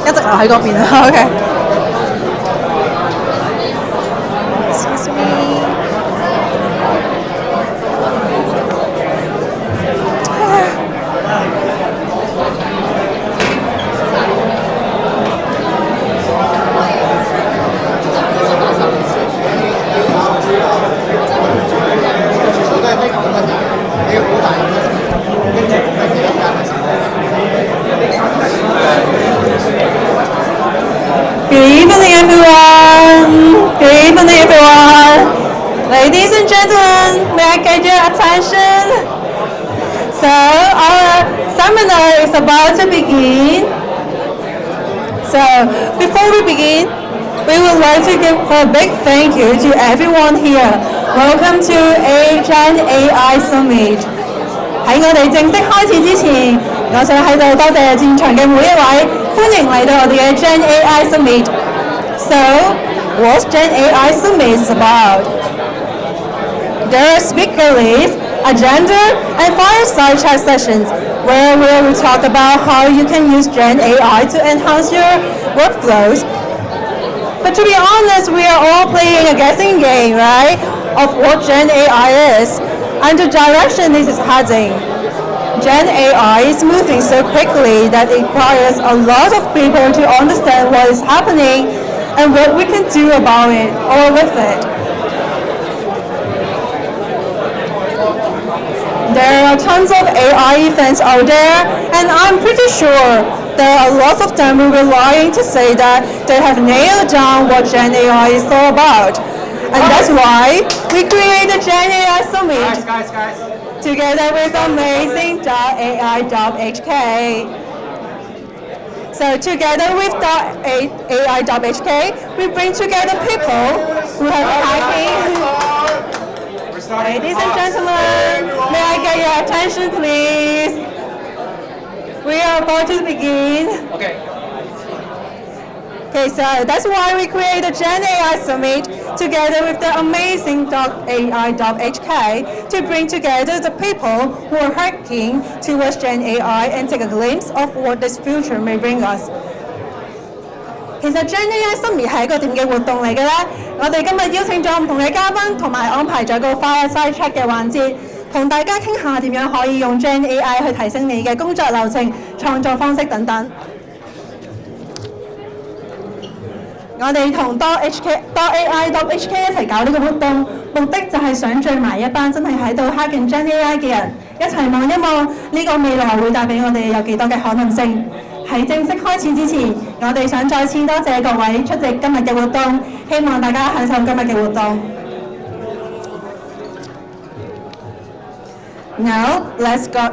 一直喺嗰邊啊。OK。Excuse me。Good evening, everyone. Good evening, everyone. Ladies and gentlemen, may I get your attention? So, our seminar is about to begin. So, before we begin, we would like to give a big thank you to everyone here. Welcome to GENAI Summit. 喺我哋正式開始之前，我想喺度多謝現場嘅每一位，歡迎嚟到我哋嘅 GENAI Summit。So, what GENAI Summit is about? There are speaker lists, agenda, and fireside chat sessions where we will talk about how you can use GenAI to enhance your workflows. But to be honest, we are all playing a guessing game, right, of what GenAI is and the direction this is heading. GenAI is moving so quickly that it requires a lot of people to understand what is happening and what we can do about it or with it. There are tons of AI events out there, and I'm pretty sure there are lots of them who are lying to say that they have nailed down what GenAI is all about. And that's why we created GENAI Summit Guys. together with amazing.ai.hk. So together with AI.hk, we bring together people who have hacking. Ladies and gentlemen, may I get your attention, please? We are about to begin. Okay, so that's why we created GENAI Summit together with the amazing.ai.hk to bring together the people who are hacking towards GenAI and take a glimpse of what this future may bring us. 其實 GenAI Summit 係一個點嘅活動嚟嘅咧？我哋今日邀請咗唔同嘅嘉賓，同埋安排咗個 fireside chat 嘅環節，同大家傾下點樣可以用 GenAI 去提升你嘅工作流程、創作方式等等。我哋同AI.hk 一齊搞呢個活動，目的就係想聚埋一班真係喺度 hacking GenAI 嘅人，一齊望一望呢個未來會帶俾我哋有幾多嘅可能性。喺正式開始之前，我哋想再次多謝各位出席今日嘅活動，希望大家享受今日嘅活動。Now, let's get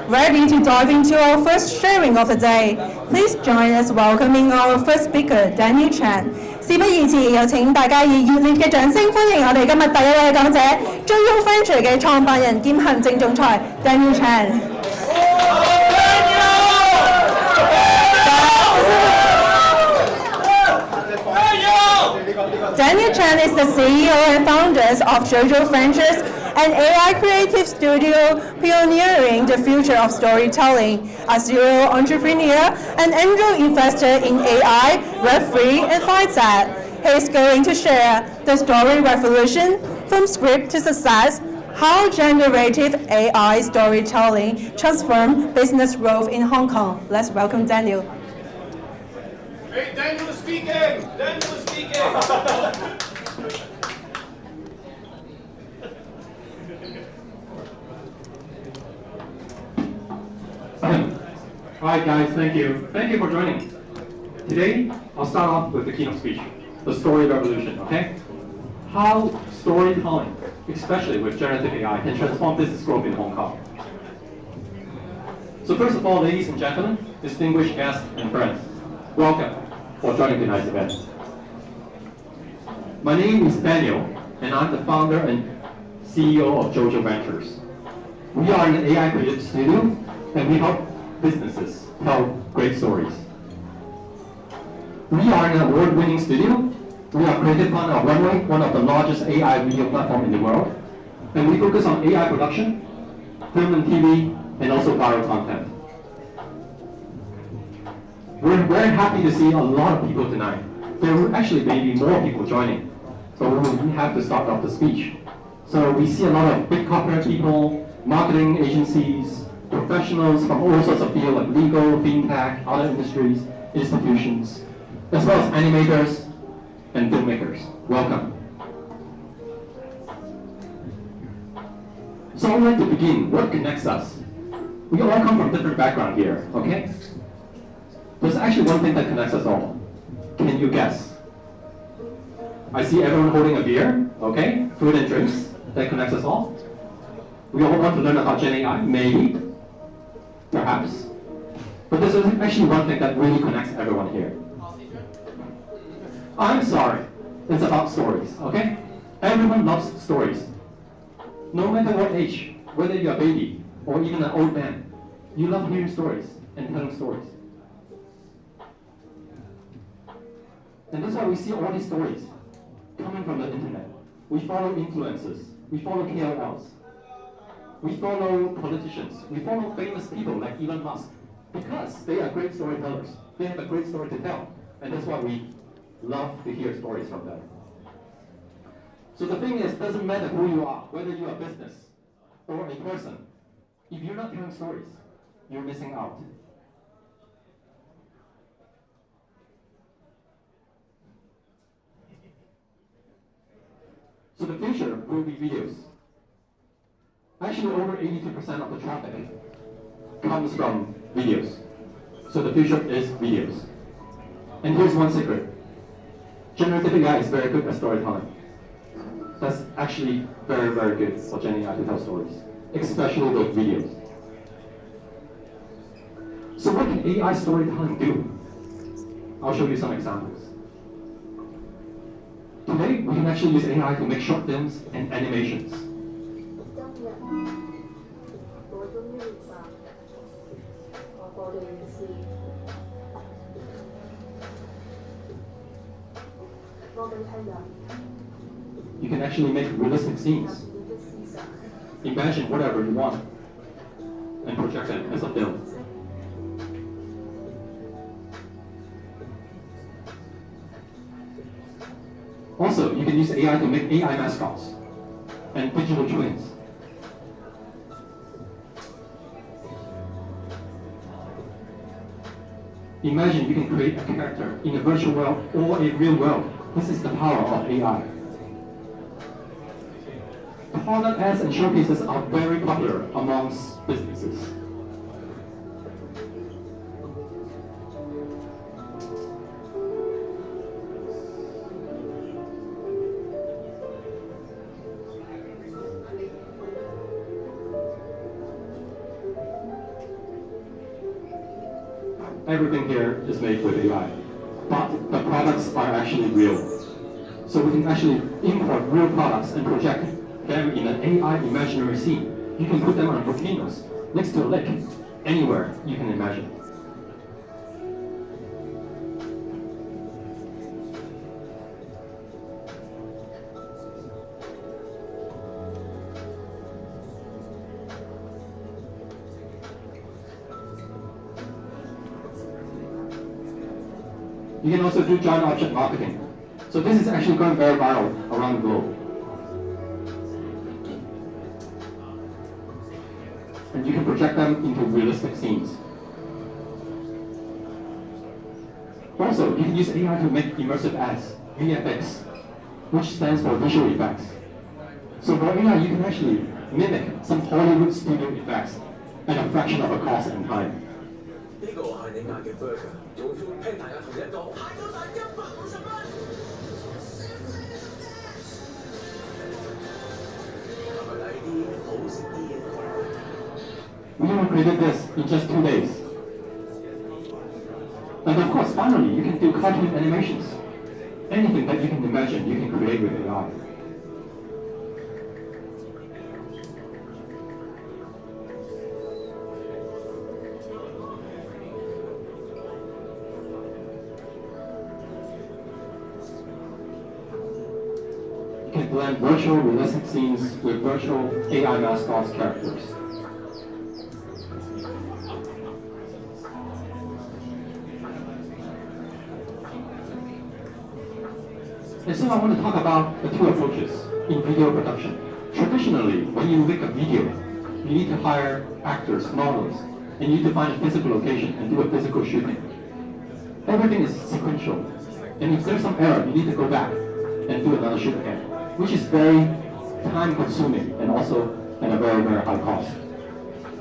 ready to dive into our first sharing of the day. Please join us welcoming our first speaker, Daniel Chan. 事不宜遲，有請大家以熱烈嘅掌聲歡迎我哋今日第一位講者 JoJo Venture 嘅創辦人兼行政總裁 Daniel Chan。Daniel Chan is the CEO and founders of JoJo Ventures, an AI creative studio pioneering the future of storytelling. A serial entrepreneur and angel investor in AI, Web3, and fintech, he is going to share the story revolution from script to success, how generative AI storytelling transformed business growth in Hong Kong. Let's welcome Daniel. Hey, Daniel is speaking! Daniel is speaking! Alright guys, thank you. Thank you for joining. Today, I'll start off with the keynote speech, the story revolution, okay? How storytelling, especially with generative AI, can transform business growth in Hong Kong. So first of all, ladies and gentlemen, distinguished guests and friends, welcome for joining tonight's event. My name is Daniel, and I'm the founder and CEO of JoJo Ventures. We are an AI creative studio, and we help businesses tell great stories. We are an award-winning studio. We are creative partner of Runway, one of the largest AI video platforms in the world. And we focus on AI production, film and TV, and also viral content. We're very happy to see a lot of people tonight. There actually may be more people joining, but we will have to start off the speech. So we see a lot of big corporate people, marketing agencies, professionals from all sorts of fields like legal, fintech, other industries, institutions, as well as animators and filmmakers. Welcome. So I'd like to begin. What connects us? We all come from different backgrounds here, okay? There's actually one thing that connects us all. Can you guess? I see everyone holding a beer, okay? Food and drinks, that connects us all. We all want to learn about GenAI, maybe, perhaps. But there's actually one thing that really connects everyone here. I'm sorry, it's about stories, okay? Everyone loves stories. No matter what age, whether you're a baby or even an old man, you love hearing stories and telling stories. And that's why we see all these stories coming from the internet. We follow influencers, we follow KOLs, we follow politicians, we follow famous people like Elon Musk, because they are great storytellers. They have a great story to tell, and that's why we love to hear stories from them. So the thing is, it doesn't matter who you are, whether you're a business or a person, if you're not telling stories, you're missing out. So the future will be videos. Actually, over 82% of the traffic comes from videos. So the future is videos. And here's one secret. Generative AI is very good at storytelling. That's actually very, very good for GenAI to tell stories, especially with videos. So what can AI storytelling do? I'll show you some examples. Today, we can actually use AI to make short films and animations. You can actually make realistic scenes. Imagine whatever you want and project it as a film. Also, you can use AI to make AI mascots and digital twins. Imagine you can create a character in a virtual world or a real world. This is the power of AI. Product ads and showcases are very popular amongst businesses. Everything here is made with AI, but the products are actually real. So we can actually import real products and project them in an AI imaginary scene. You can put them on volcanoes, next to a lake, anywhere you can imagine. You can also do joint object marketing. So this is actually going very viral around the globe. And you can project them into realistic scenes. Also, you can use AI to make immersive ads, VFX, which stands for visual effects. So for AI, you can actually mimic some Hollywood studio effects at a fraction of the cost and time. We have created this in just 2 days. And of course, finally, you can do cartoon animations. Anything that you can imagine, you can create with AI. You can blend virtual realistic scenes with virtual AI mascots characters. And so I want to talk about the two approaches in video production. Traditionally, when you make a video, you need to hire actors, models, and you need to find a physical location and do a physical shooting. Everything is sequential. And if there's some error, you need to go back and do another shoot again, which is very time-consuming and also at a very, very high cost.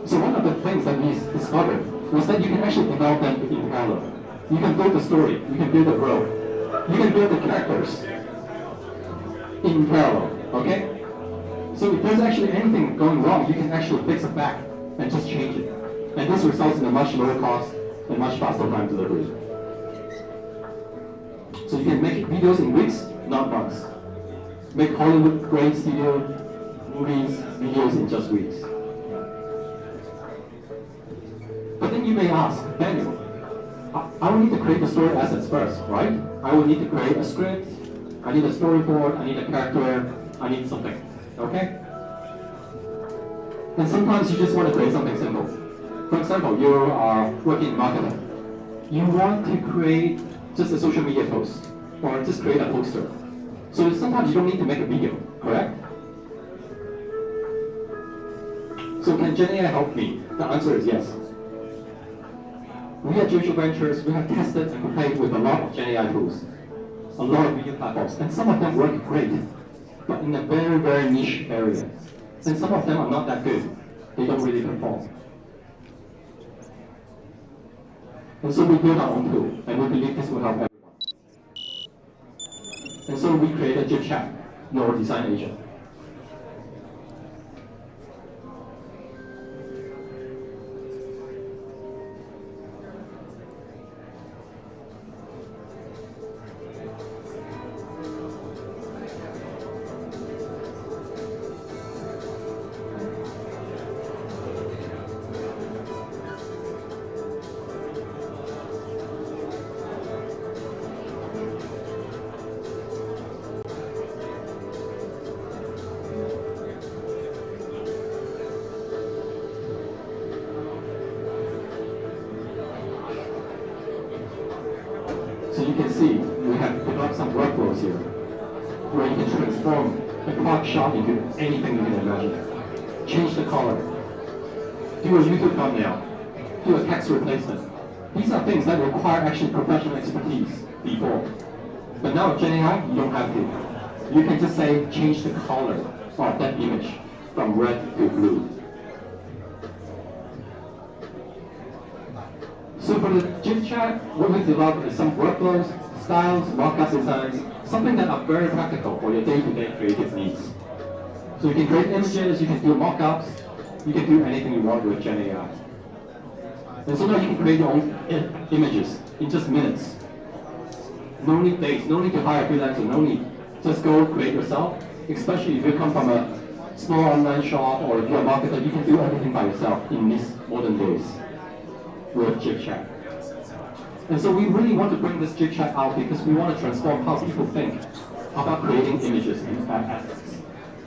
So one of the things that we discovered was that you can actually develop them in parallel. You can build the story, you can build the world, you can build the characters in parallel, okay? So if there's actually anything going wrong, you can actually fix it back and just change it. And this results in a much lower cost and much faster time delivery. So you can make videos in weeks, not months. Make Hollywood-grade studio movies, videos in just weeks. But then you may ask, Daniel, I will need to create the story assets first, right? I will need to create a script, I need a storyboard, I need a character, I need something, okay? And sometimes you just want to create something simple. For example, you are working in marketing. You want to create just a social media post, or just create a poster. So sometimes you don't need to make a video, correct? So can GenAI help me? The answer is yes. We at JoJo Ventures, we have tested and played with a lot of GenAI tools, a lot of video platforms, and some of them work great, but in a very, very niche area. And some of them are not that good. They don't really perform. And so we built our own tool, and we believe this will help everyone. And so we created GitChat, our design agent. So you can see we have developed some workflows here where you can transform a product shot into anything you can imagine. Change the color, do a YouTube thumbnail, do a text replacement. These are things that require actually professional expertise before. But now with GenAI, you don't have to. You can just say change the color of that image from red to blue. So for the GitChat, what we developed is some workflows, styles, mock-up designs, something that are very practical for your day-to-day creative needs. So you can create images, you can do mock-ups, you can do anything you want with GenAI. And so now you can create your own images in just minutes. No need days, no need to hire a freelancer, no need. Just go create yourself, especially if you come from a small online shop or if you're a marketer, you can do everything by yourself in these modern days with GitChat. And so we really want to bring this GitChat out because we want to transform how people think about creating images and assets.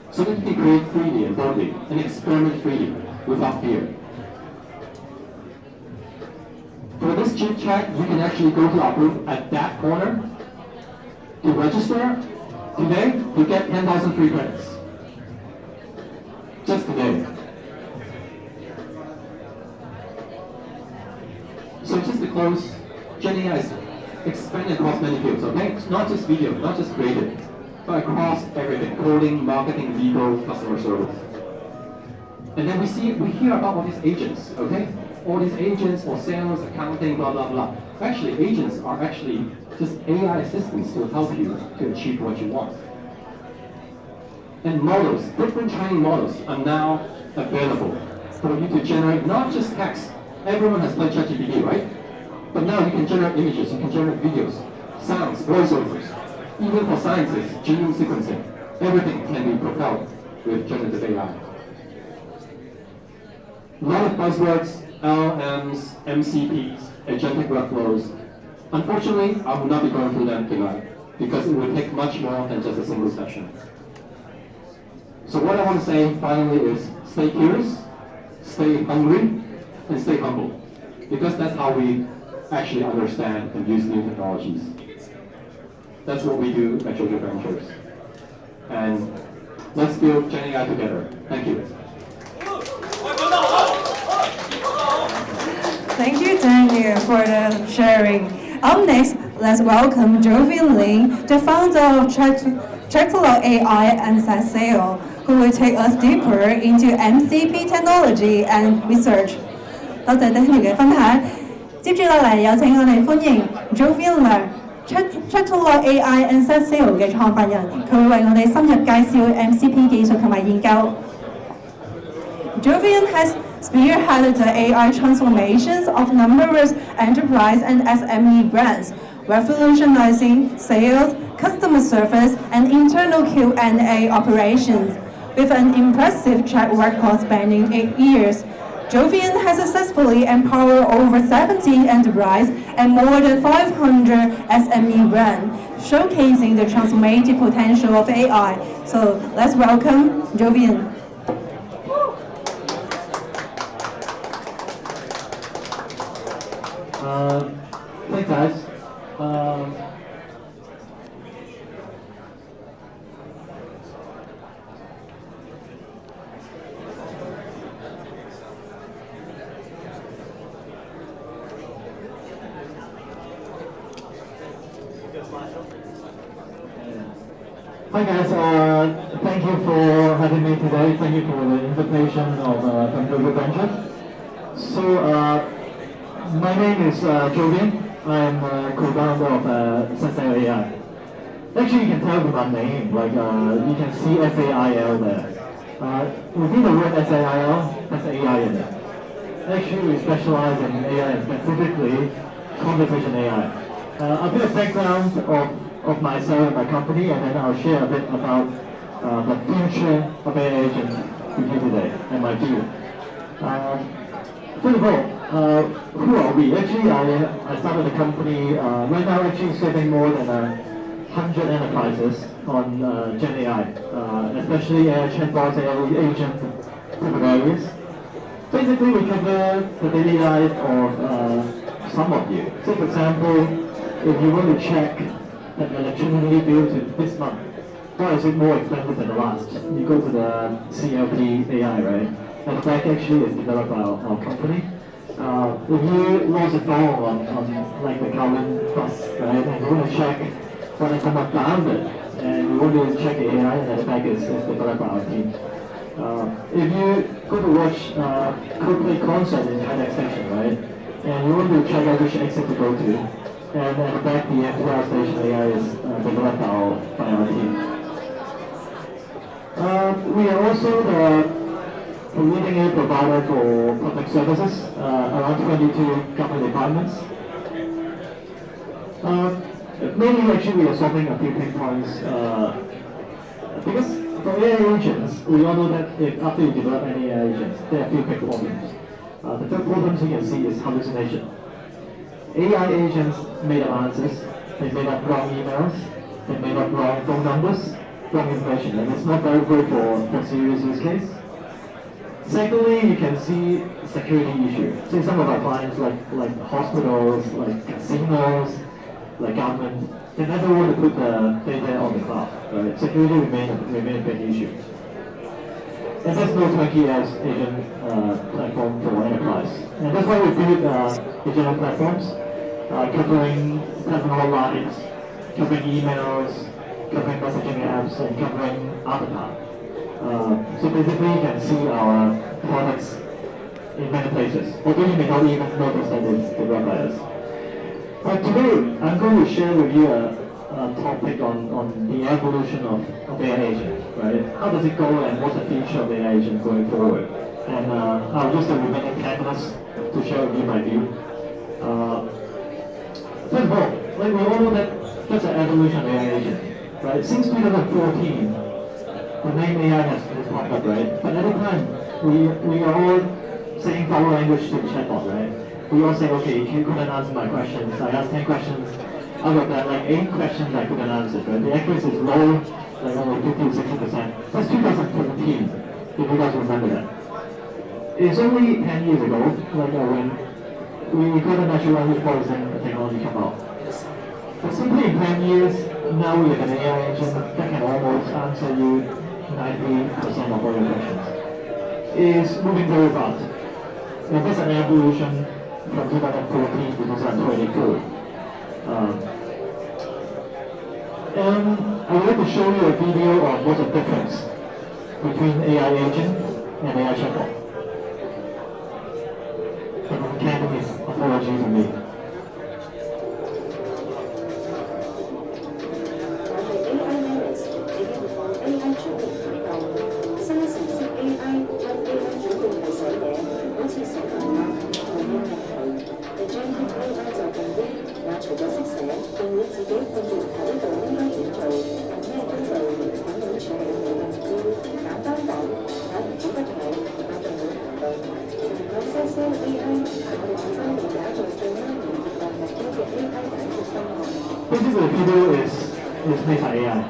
So that you can create freely and boldly and experiment freely without fear. For this GitChat, you can actually go to our booth at that corner to register. Today, you get 10,000 free credits. Just today. So just to close, GenAI is expanded across many fields, okay? It's not just video, not just creative, but across everything, coding, marketing, legal, customer service. And then we hear about all these agents, okay? All these agents for sales, accounting, blah, blah, blah. Actually, agents are actually just AI assistants to help you to achieve what you want. And models, different training models are now available for you to generate not just text. Everyone has played ChatGPT, right? But now you can generate images, you can generate videos, sounds, voiceovers. Even for scientists, genome sequencing, everything can be propelled with generative AI. A lot of buzzwords, LMs, MCPs, agentic workflows. Unfortunately, I will not be going through them tonight because it will take much more than just a single session. So what I want to say finally is stay curious, stay hungry, and stay humble. Because that's how we actually understand and use new technologies. That's what we do at JoJo Ventures. And let's build GenAI together. Thank you. Thank you, Daniel, for the sharing. Up next, let's welcome Jovian Ling, the founder of Chatterlog AI and SaaSale, who will take us deeper into MCP technology and research. 多謝 Daniel 嘅分享。接住落嚟，有請我哋歡迎 Jovian Ling，Chatterlog AI and SaaSale 嘅創辦人，佢會為我哋深入介紹 MCP 技術同埋研究。Jovian has spearheaded the AI transformations of numerous enterprise and SME brands, revolutionizing sales, customer service, and internal Q&A operations. With an impressive track record spanning 8 years, Jovian has successfully empowered over 70 enterprise and more than 500 SME brands, showcasing the transformative potential of AI. So let's welcome Jovian. Thanks, guys. Hi guys, thank you for having me today. Thank you for the invitation from JoJo Ventures. So, my name is Jovian. I am co-founder of SaaSale AI. Actually, you can tell from my name, like you can see SAIL there. Within the word SAIL, that's AI in it. Actually, we specialize in AI and specifically conversation AI. A bit of background of myself and my company, and then I'll share a bit about the future of AI agents with you today and my view. First of all, who are we? Actually, I started the company right now, actually serving more than 100 enterprises on GenAI, especially chatbots, AI agent type of areas. Basically, we cover the daily life of some of you. So, for example, if you want to check that electricity bill to this month, why is it more expensive than the last? You go to the CLP AI, right? And the back actually is developed by our company. If you lost a phone on like the Calvin bus, right, and you want to check whether someone found it, and you want to check the AI, and the back is developed by our team. If you go to watch Coldplay concert in China section, right, and you want to check out which exit to go to, and at the back the FTR station AI is developed by our team. We are also the leading aid provider for public services, around 22 government departments. Mainly, actually, we are solving a few pain points. Because for AI agents, we all know that if after you develop any AI agents, there are a few big problems. The first problems you can see is hallucination. AI agents made up answers, they made up wrong emails, they made up wrong phone numbers, wrong information, and it's not very good for serious use case. Secondly, you can see security issue. See some of our clients like hospitals, like casinos, like government, they never want to put the data on the cloud. Right? Security remain a big issue. And there's no 20 as agent platform for enterprise. And that's why we build digital platforms covering personal lives, covering emails, covering messaging apps, and covering avatar. So basically you can see our products in many places, although you may not even notice that it's developed by us. But today I'm going to share with you a topic on the evolution of AI agent, right? How does it go and what's the future of AI agent going forward? And I'll use the remaining 10 minutes to share with you my view. First of all, like we all know that that's an evolution of AI agent, right? Since 2014, the name AI has popped up, right? But at the time, we are all saying foreign language to the chatbot, right? We all say, okay, you couldn't answer my questions. I asked 10 questions. Out of that, like 8 questions I couldn't answer, right? The accuracy is low, like only 50 to 60%. That's 2014, if you guys remember that. It's only 10 years ago, like when we got a natural language processing technology come out. But simply in 10 years, now we have an AI engine that can almost answer you 90% of all your questions. Is moving very fast. And that's an evolution from 2014 to 2024. And I would like to show you a video on what's the difference between AI agent and AI chatbot. And Ken is apology to me. Basically, the video is made by AI.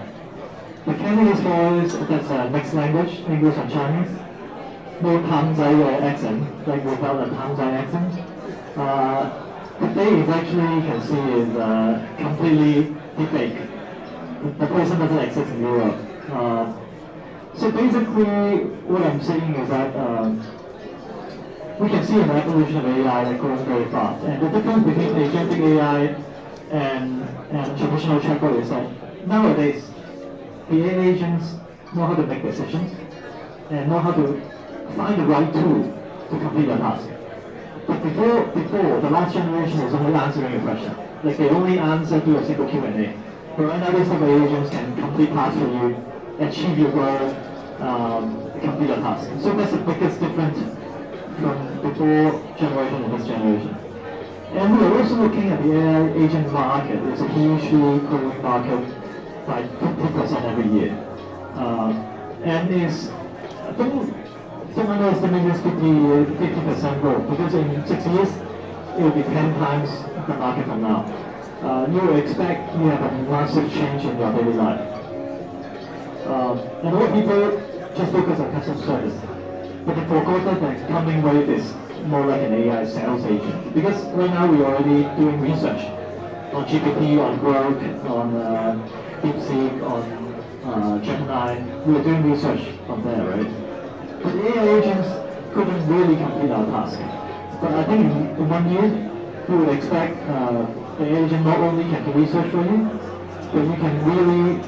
The candidate's voice, that's a mixed language, English and Chinese. No Tanzai accent, like without a Tanzai accent. The face actually, you can see, is completely fake. The person doesn't exist in Europe. So basically, what I'm saying is that we can see an evolution of AI that grows very fast. And the difference between agentic AI and traditional chatbot is that nowadays, the AI agents know how to make decisions and know how to find the right tool to complete their task. But before the last generation was only answering a question. Like they only answer to a simple Q&A. But right now, these type of agents can complete tasks for you, achieve your goal, complete your task. So that's the biggest difference from before generation and this generation. And we are also looking at the AI agent market. It's a hugely growing market by 50% every year. And don't underestimate this 50% growth, because in 6 years, it will be 10 times the market from now. You will expect you have a massive change in your daily life. And a lot of people just focus on customer service, but they forgot that the coming wave is more like an AI sales agent. Because right now we're already doing research on GPT, on Grok, on DeepSeek, on Gemini. We're doing research on there, right? But the AI agents couldn't really complete our task. But I think in 1 year, we would expect the agent not only can do research for you, but you can really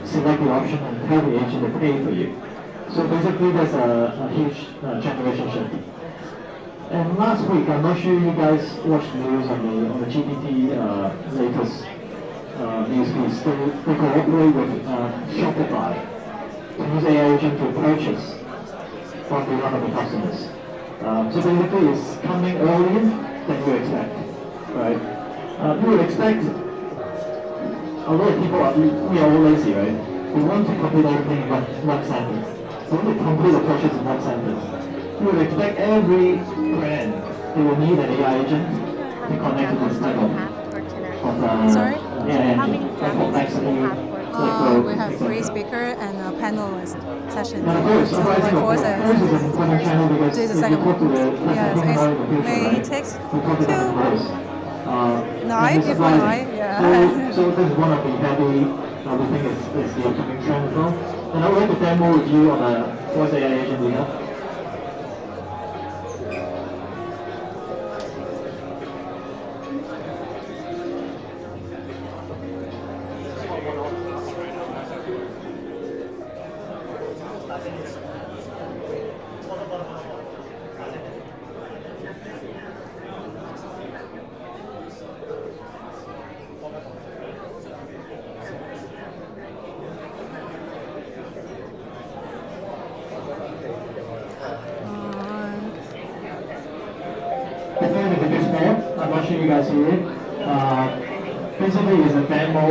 select the option and tell the agent to pay for you. So basically, there's a huge generation shift. And last week, I'm not sure you guys watched the news on the GPT latest news piece. They cooperate with Shopify to use AI agent to purchase on behalf of the customers. So basically, it's coming earlier than you expect, right? You would expect a lot of people we are all lazy, right? We want to complete everything in one sentence. We want to complete the purchase in one sentence. You would expect every brand they will need an AI agent to connect to this type of AI engine, like complexity. We have three speakers and a panelist session. And of course, So like four this is an important channel because this is if the you second talk to the one. Yes, may it takes we talk to different voice. Nine before nine, yeah. So this is one of the heavy, we think is the upcoming trend as well. And I would like to demo with you on a voice AI agent we have. Definitely the big small. I'm not sure you guys see it. Basically, it's a demo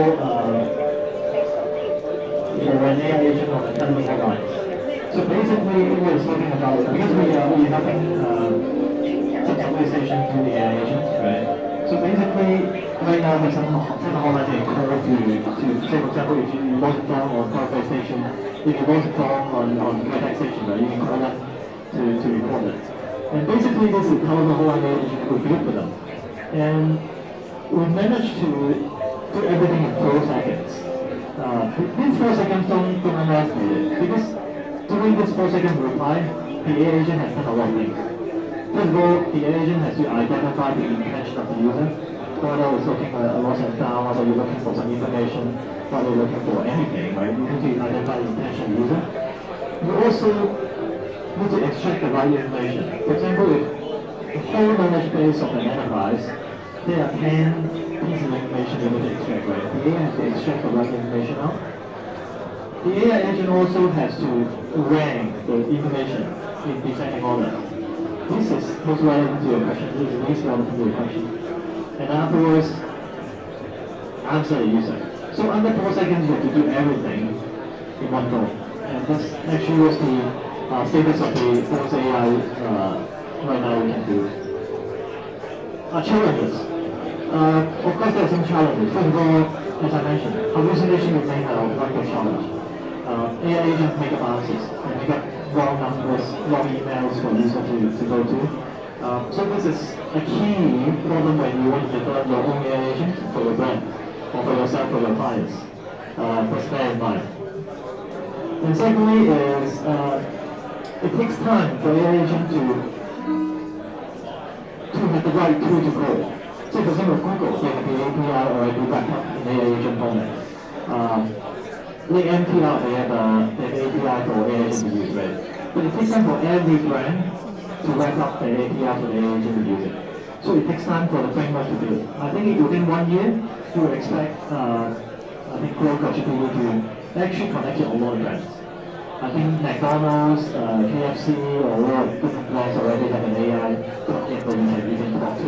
for an AI agent on the telephone line. So basically, we're talking about, because we are having some conversation to the AI agent, right? So basically, right now there's some hotline they call to say, for example, if you lost a phone on Power Station, if you lost a phone on contact station, right, you can call them to report it. And basically, this is how the whole agent will for them. And we managed to do everything in 4 seconds. these 4 seconds don't underestimate it, because during this 4-second reply, the AI agent has done a lot of things. First of all, the AI agent has to identify the intention of the user, whether it's looking at a lost and found, whether you're looking for some information, whether you're looking for anything, right? You need to identify the intention of the user. You also need to extract the right information. For example, if the whole knowledge base of an enterprise, there are 10 pieces of information you need to extract, right? The AI has to extract the right information out. The AI agent also has to rank the information in descending order. This is most relevant to your question. This is least relevant to your question. And afterwards, answer the user. So under 4 seconds, you have to do everything in one go. And that's actually what's the status of the force AI right now we can do. Challenges. Of course, there are some challenges. First of all, as I mentioned, hallucination remains one big challenge. AI agents make up answers and make up wrong numbers, wrong emails for user to go to. So this is a key problem when you want to develop your own AI agent for your brand or for yourself or your clients. Just bear in mind. And secondly is it takes time for AI agent to have the right tool to grow. So for example, Google, they have the API already wrapped up in AI agent format. Like MTR, they have an API for AI agent to use, right? But it takes time for every brand to wrap up the API for the AI agent to use it. So it takes time for the framework to build. I think within 1 year, you would expect, I think, Growth or GPU to actually connect to a lot of brands. I think McDonald's, KFC, or a lot of different brands already have an AI plugin that you can even talk to.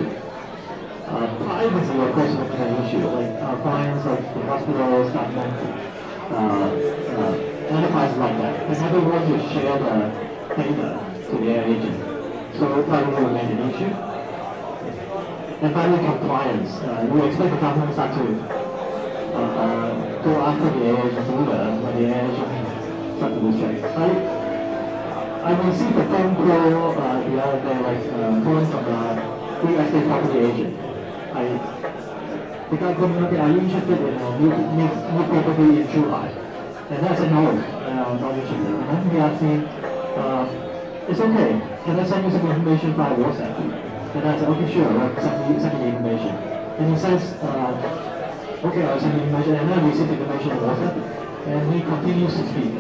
Privacy, of course, is an issue. Like clients like the hospitals, government, enterprises like that, they never want to share the data to the AI agent. So privacy will remain an issue. And finally, compliance. You expect the government start to go after the AI agent sooner when the AI agent start to lose track. I received a phone call the other day, like calling from a real estate property agent. The guy called me, okay, are you interested in a new property in July? And I said, no, I'm not interested. And then he asked me, it's okay, can I send you some information via WhatsApp? And I said, okay, sure, send me the information. And he says, okay, I'll send you information. And then I received the information on WhatsApp. And he continues to speak.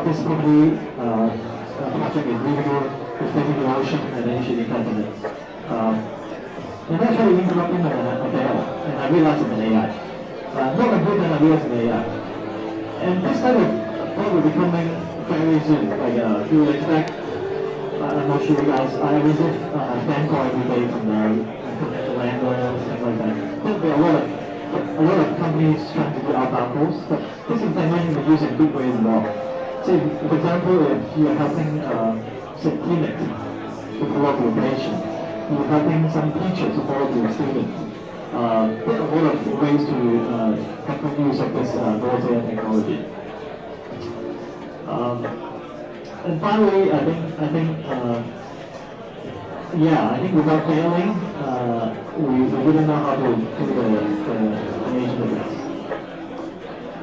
This property project is really good, it's taking the ocean, and then you should invest in it. And that's really interrupting a demo, and I realized it's an AI. Not a good, and I realized it's an AI. And this kind of thing will be coming very soon. Like, you will expect, I'm not sure you guys, I receive a spam call every day from potential landlords, things like that. There'll be a lot of companies trying to do outbound calls, but this is like when you use it in good ways as well. So, for example, if you are helping, say, clinic to follow up with a patient, you're helping some teachers to follow up with a student. There are a lot of ways to have good use of this voice AI technology. And finally, I think without failing, we wouldn't know how to do the agent address.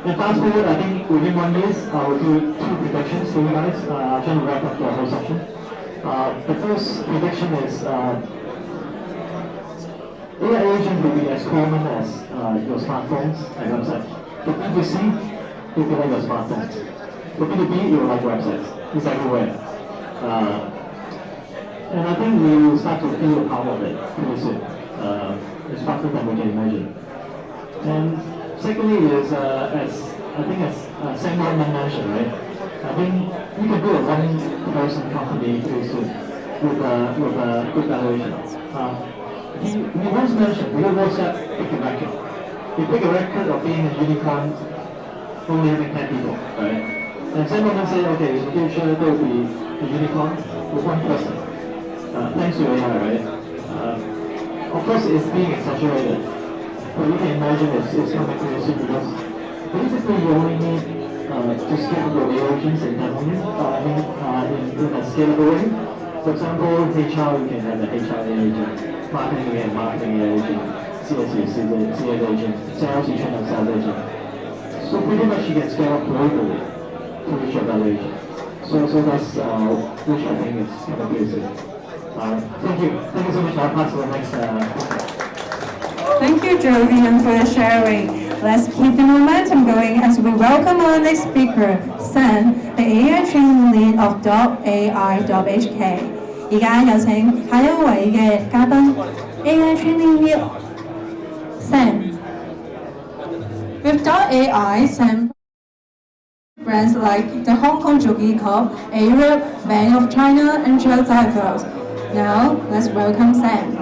And fast forward, I think within 1 year, I will do 2 predictions for you guys. I'll try to wrap up the whole section. The first prediction is AI agent will be as common as your smartphones and websites. For B2C, it will be like your smartphones. For B2B, it will like websites. It's everywhere. And I think we will start to feel the power of it pretty soon. It's faster than we can imagine. And secondly is, as Sam Norman mentioned, right? I think you can build a one-person company pretty soon with a good valuation. He once mentioned, we WhatsApp pick a record. He pick a record of being a unicorn, only having 10 people, right? And Sam Norman said, okay, in the future there will be a unicorn with 1 person. Thanks to AI, right? Of course, it's being exaggerated. But you can imagine it's coming pretty soon because basically you only need to scale your AI agents internally, in a scalable way. For example, HR, you can have an HR agent, marketing, you can marketing agent, CS agent, sales, you can have sales agent. So pretty much you can scale up globally to reach your valuation. So that's which I think is kind of basic. Thank you so much. I'll pass to the next. Thank you, Jovian, for your sharing. Let's keep the momentum going as we welcome our next speaker, Sam, the AI training lead of .ai.hk. 而家有請下一位嘅嘉賓 AI training lead Sam. With .ai, Sam brands like the Hong Kong Jockey Club, Arab, Bank of China, and JoJo. Now, let's welcome Sam.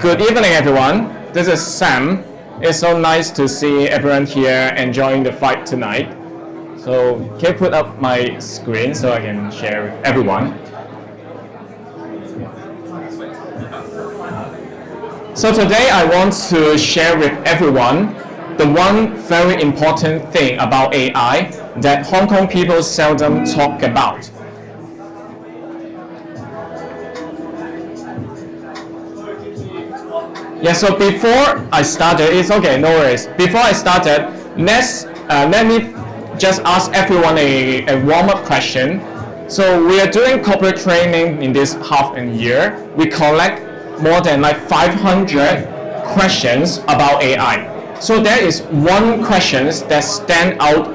Good evening, everyone. This is Sam. It's so nice to see everyone here enjoying the fight tonight. So can you put up my screen so I can share with everyone? So today I want to share with everyone the one very important thing about AI that Hong Kong people seldom talk about. Yeah, so before I started, it's okay, no worries. Before I started, let me just ask everyone a warm-up question. So we are doing corporate training in this half a year. We collect more than like 500 questions about AI. So there is one question that stand out,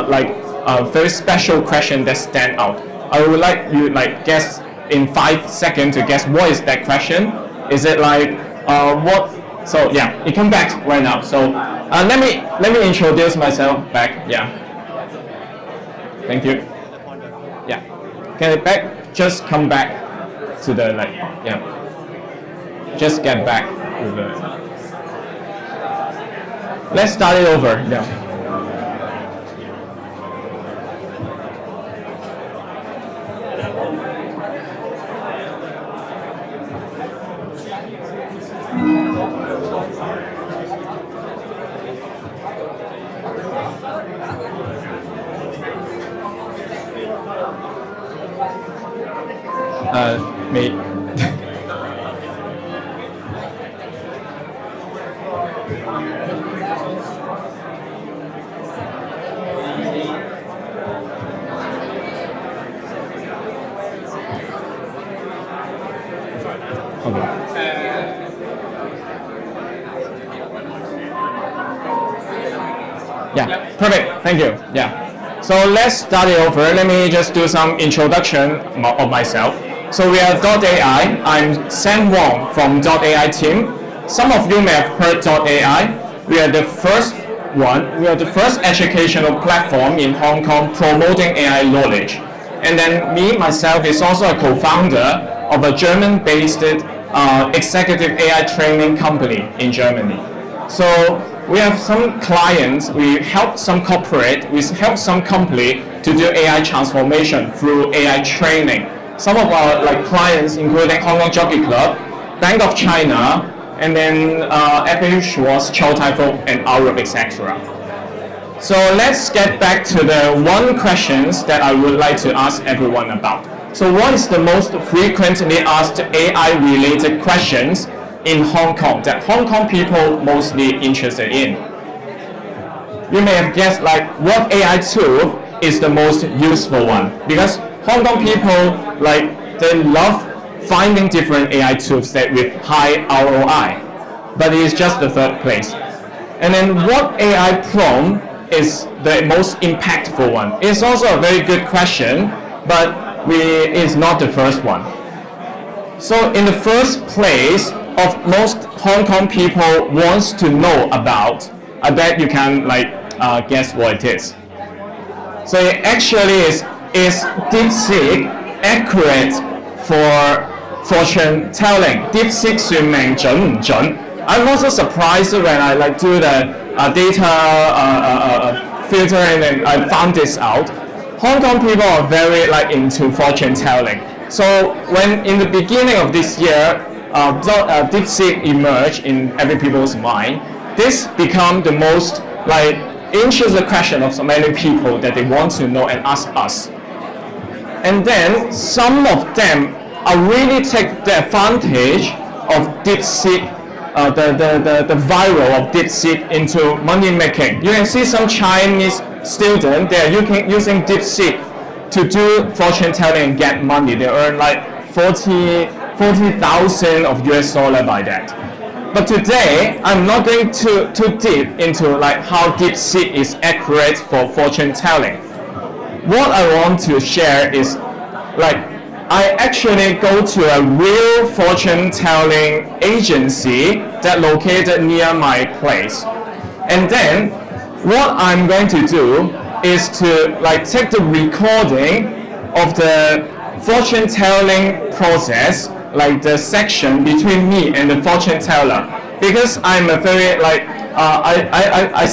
like a very special question that stand out. I would like you guess in 5 seconds to guess what is that question. Is it like what? So yeah, it come back right now. So let me introduce myself back. Yeah. Thank you. Yeah. Get it back. Just come back to the yeah. Just get back to the. Let's start it over. Yeah. Me. Yeah, perfect. Thank you. Yeah. So let's start it over. Let me just do some introduction of myself. So we are .ai. I'm Sam Wong from .ai team. Some of you may have heard .ai. We are the first one. We are the first educational platform in Hong Kong promoting AI knowledge. And then me, myself, is also a co-founder of a German-based executive AI training company in Germany. So we have some clients, we help some corporate, we help some company to do AI transformation through AI training. Some of our clients including Hong Kong Jockey Club, Bank of China, and then FAU Schwarz, Chow Tai Fook, and Arab, etc. So let's get back to the one questions that I would like to ask everyone about. So what is the most frequently asked AI-related questions in Hong Kong that Hong Kong people mostly interested in? You may have guessed what AI tool is the most useful one, because Hong Kong people they love finding different AI tools that with high ROI, but it is just the third place. And then what AI prompt is the most impactful one? It's also a very good question, but it's not the first one. So in the first place of most Hong Kong people wants to know about, I bet you can guess what it is. So it actually is DeepSeek accurate for fortune telling? DeepSeek 算命準唔準? I'm also surprised when I do the data filtering and I found this out. Hong Kong people are very into fortune telling. So when in the beginning of this year, DeepSeek emerged in every people's mind, this become the most answers the question of so many people that they want to know and ask us. And then some of them are really take the advantage of DeepSeek, the viral of DeepSeek into money making. You can see some Chinese students, they are using DeepSeek to do fortune telling and get money. They earn like 40,000 of US dollar by that. But today, I'm not going too deep into like how DeepSeek is accurate for fortune telling. What I want to share is like I actually go to a real fortune telling agency that located near my place. And then what I'm going to do is to like take the recording of the fortune telling process, like the section between me and the fortune teller, because I'm a very like I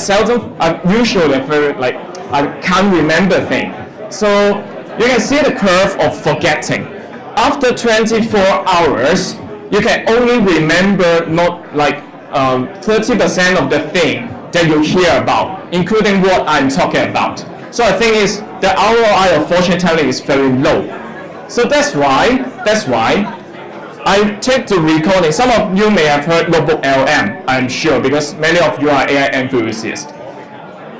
usually very like I can't remember things. So you can see the curve of forgetting. After 24 hours, you can only remember not like 30% of the thing that you hear about, including what I'm talking about. So I think is the ROI of fortune telling is very low. So that's why I take the recording. Some of you may have heard Notebook LM, I'm sure, because many of you are AI enthusiasts.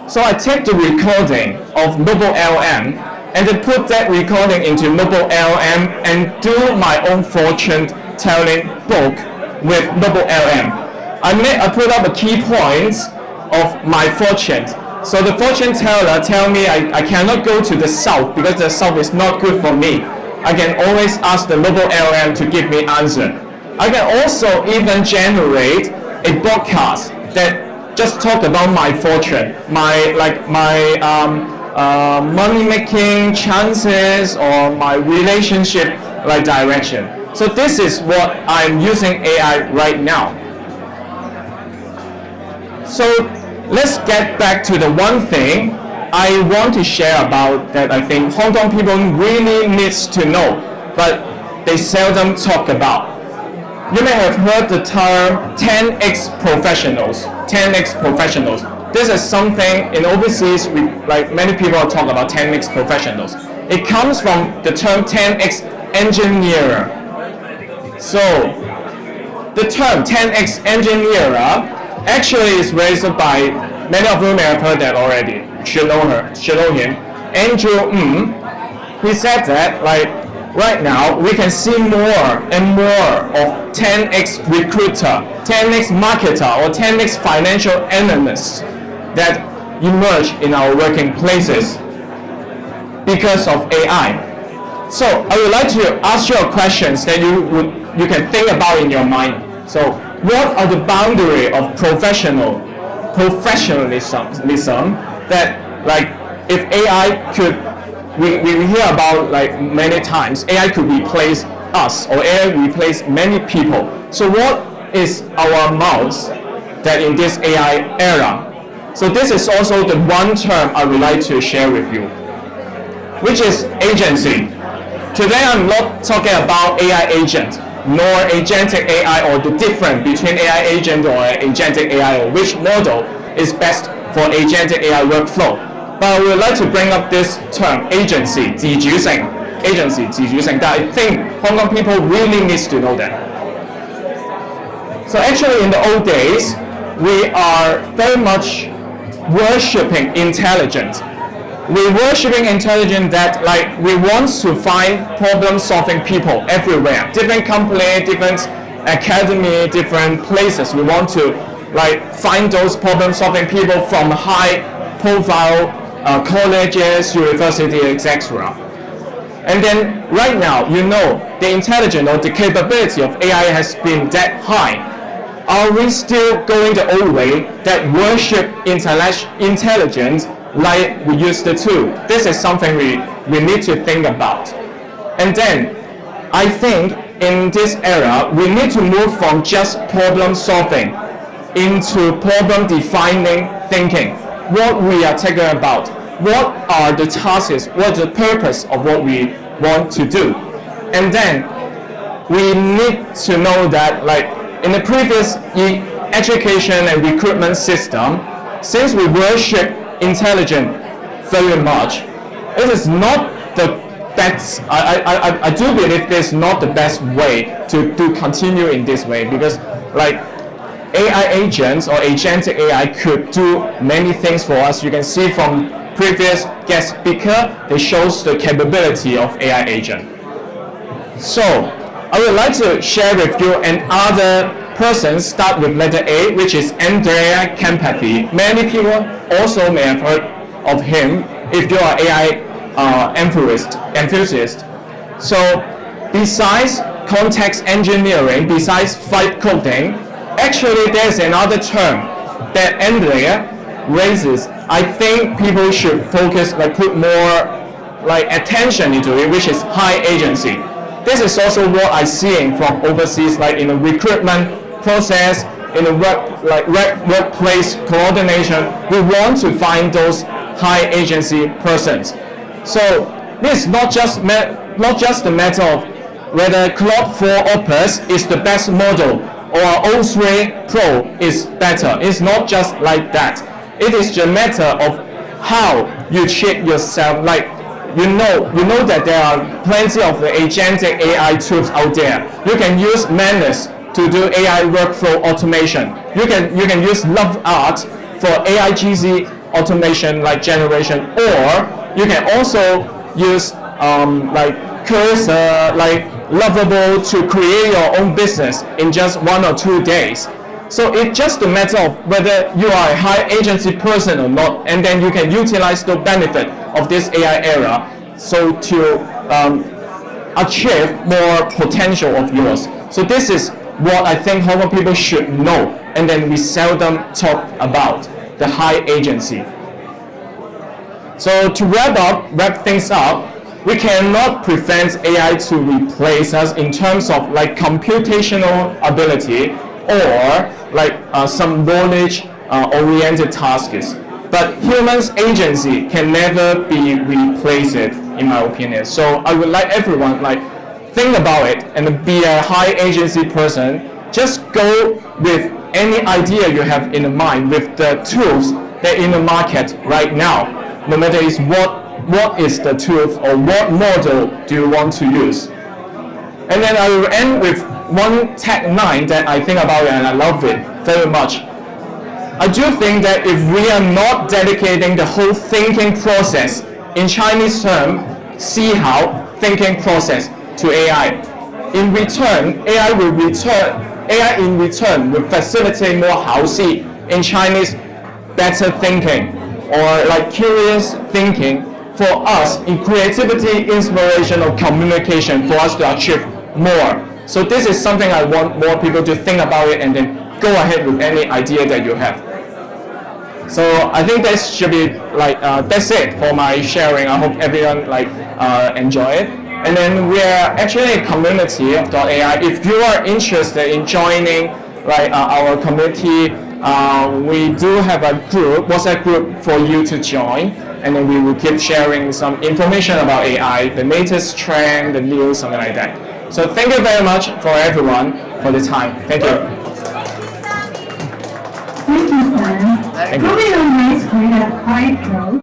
So I take the recording of Notebook LM and then put that recording into Notebook LM and do my own fortune telling book with Notebook LM. I put up the key points of my fortune. So the fortune teller tell me I cannot go to the south because the south is not good for me. I can always ask the Notebook LM to give me answer. I can also even generate a broadcast that just talk about my fortune, my money making chances or my relationship like direction. So this is what I'm using AI right now. So let's get back to the one thing I want to share about that I think Hong Kong people really needs to know, but they seldom talk about. You may have heard the term 10x professionals. 10x professionals. This is something in overseas, like many people talk about 10x professionals. It comes from the term 10x engineer. So the term 10x engineer actually is raised by, many of you may have heard that already. Should know him. Andrew he said that like right now we can see more and more of 10x recruiter, 10x marketer, or 10x financial analysts that emerge in our working places because of AI. So I would like to ask you questions that you can think about in your mind. So what are the boundaries of professionalism that like if AI could, we hear about like many times, AI could replace us or AI replace many people. So what is our mouth that in this AI era? So this is also the one term I would like to share with you, which is agency. Today I'm not talking about AI agent, nor agentic AI or the difference between AI agent or agentic AI or which model is best for agentic AI workflow. But I would like to bring up this term, agency, 自主性, agency, 自主性, that I think Hong Kong people really needs to know that. So actually in the old days, we are very much worshipping intelligence. We're worshipping intelligence that like we want to find problem-solving people everywhere, different company, different academy, different places. We want to like find those problem-solving people from high-profile colleges, university, etc. And then right now, you know, the intelligence or the capability of AI has been that high. Are we still going the old way that worship intelligence like we used to? This is something we need to think about. And then I think in this era, we need to move from just problem solving into problem defining thinking. What we are talking about, what are the tasks, what's the purpose of what we want to do. And then we need to know that like in the previous education and recruitment system, since we worship intelligent very much. It is not the best. I do believe this is not the best way to continue in this way, because like AI agents or agentic AI could do many things for us. You can see from previous guest speaker, they shows the capability of AI agent. So I would like to share with you another person, start with letter A, which is Andrea Campathy. Many people also may have heard of him if you are AI enthusiast. So besides context engineering, besides vibe coding, actually there's another term that Andrea raises. I think people should focus, like put more like attention into it, which is high agency. This is also what I'm seeing from overseas, like in the recruitment process, in the workplace coordination. We want to find those high agency persons. So this is not just the matter of whether Claude 4 Opus is the best model or O3 Pro is better. It's not just like that. It is the matter of how you shape yourself. Like you know that there are plenty of the agentic AI tools out there. You can use Manus to do AI workflow automation. You can use Love Art for AI GZ automation like generation, or you can also use like Cursor, like Lovable to create your own business in just 1 or 2 days. So it's just a matter of whether you are a high agency person or not, and then you can utilize the benefit of this AI era so to achieve more potential of yours. So this is what I think Hong Kong people should know, and then we seldom talk about the high agency. So to wrap things up, we cannot prevent AI to replace us in terms of like computational ability or like some knowledge oriented tasks. But humans' agency can never be replaced, in my opinion. So I would like everyone like think about it and be a high agency person. Just go with any idea you have in mind with the tools that are in the market right now. No matter is what is the tool or what model do you want to use. And then I will end with one tagline that I think about it and I love it very much. I do think that if we are not dedicating the whole thinking process, in Chinese term, see how thinking process to AI. In return, AI in return will facilitate more 好戏, in Chinese, better thinking, or like curious thinking for us in creativity, inspiration, or communication for us to achieve more. So this is something I want more people to think about it and then go ahead with any idea that you have. So I think that should be like that's it for my sharing. I hope everyone like enjoy it. And then we are actually a community of .ai. If you are interested in joining like our community, we do have a group, WhatsApp group for you to join, and then we will keep sharing some information about AI, the latest trend, the news, something like that. So thank you very much for everyone for the time. Thank you. Thank you, Sam. Thank you. Coming on my screen at Hydro.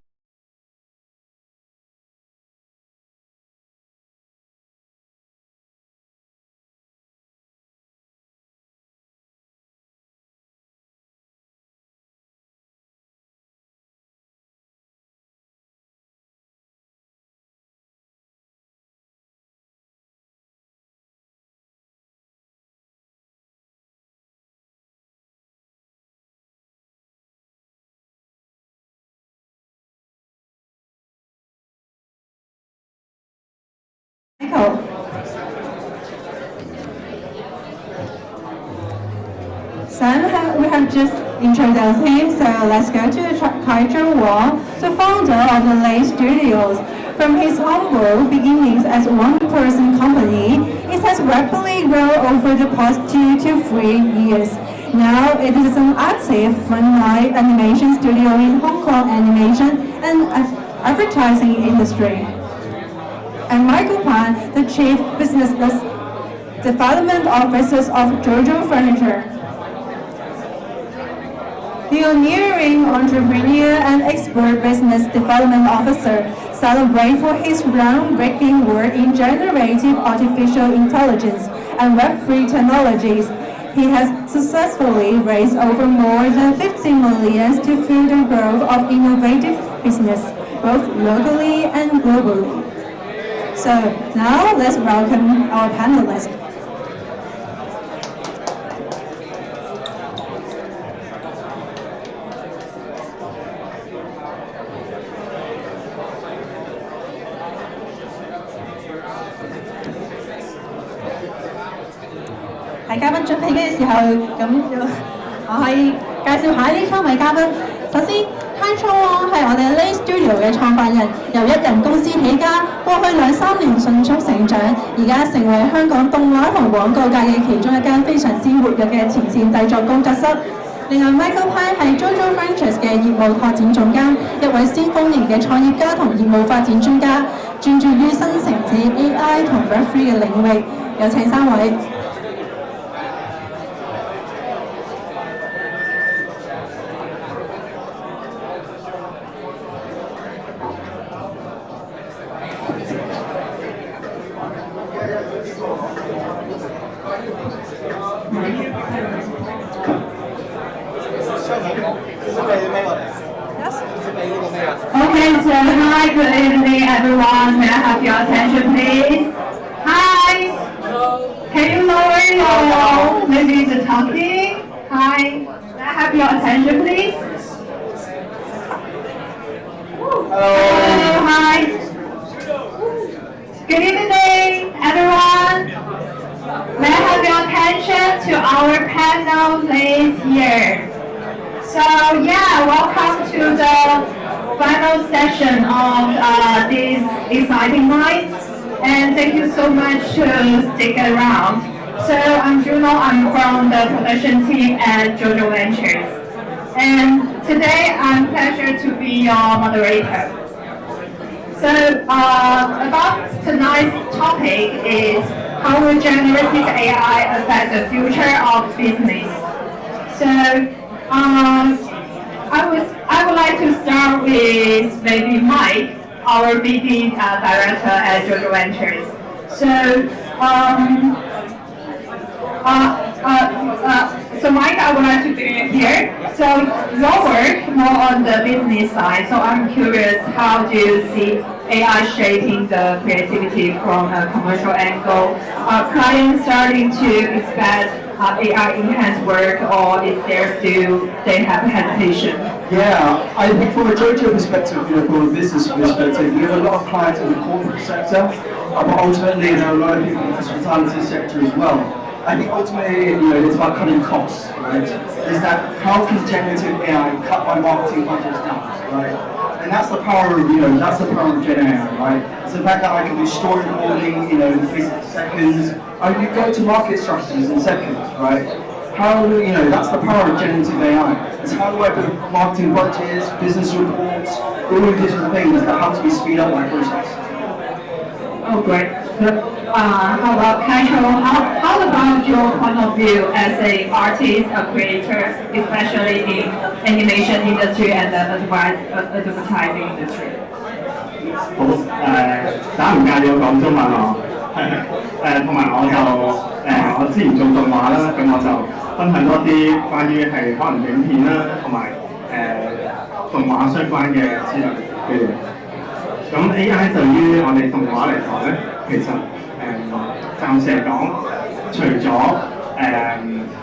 Michael. Sam, we have just introduced him, so let's go to Kaizhou Wang, the founder of the Lay Studios. From his humble beginnings as a one-person company, it has rapidly grown over the past 2 to 3 years. Now it is an active frontline animation studio in Hong Kong animation and advertising industry. And Michael Pan, the Chief Business Development Officer of JoJo Furniture. Pioneering entrepreneur and expert business development officer, celebrated for his groundbreaking work in generative artificial intelligence and Web3 technologies. He has successfully raised over more than 50 million to fuel the growth of innovative business, both locally and globally. So now let's welcome our panelists.喺嘉賓準備嘅時候，咁我可以介紹下呢3位嘉賓。首先 ，Kai Chong 係我哋 Lay Studio 嘅創辦人，由1人公司起家，過去2-3年迅速成長，而家成為香港動畫同廣告界嘅其中一間非常之活躍嘅前線製作工作室。另外 ，Michael Pai 係 JoJo Ventures 嘅業務拓展總監，一位先鋒型嘅創業家同業務發展專家，專注於新城市 AI 同 Web3 嘅領域。有請3位。Okay, so hi, good evening everyone. May I have your attention please? Hi. Can you lower your maybe the talking? Hi. May I have your attention please? Hello. Hi. Good evening everyone. May I have your attention to our panel please here? So yeah, welcome to the final session of this exciting night, and thank you so much to stick around. So I'm Juno, I'm from the production team at JoJo Ventures, and today I'm pleasure to be your moderator. So about tonight's topic is how will generative AI affect the future of business. So I would like to start with maybe Mike, our BD director at JoJo Ventures. So, so Mike, I would like to be here. So your work more on the business side. So I'm curious, how do you see AI shaping the creativity from a commercial angle? Are clients starting to expect AI enhanced work, or is there still they have hesitation? Yeah, I think from a JoJo perspective, from a business perspective, we have a lot of clients in the corporate sector, but ultimately there are a lot of people in the hospitality sector as well. I think ultimately, it's about cutting costs, right? Is that how can generative AI cut my marketing budgets down, right? And that's the power of, that's the power of GenAI, right? It's the fact that I can do storyboarding, in basically seconds. I can go to market strategies in seconds, right? How, that's the power of generative AI. It's how do I put marketing budgets, business reports, all of these different things that helps me speed up my process. Oh, great. How about casual? How about your point of view as an artist, a creator, especially in animation industry and the advertising industry? 好，打唔介意我講中文喎，同埋我之前做動畫啦，咁我就分享多啲關於係可能影片啦，同埋動畫相關嘅資料嘅嘢。咁 AI 對於我哋動畫嚟講咧，其實暫時嚟講，除咗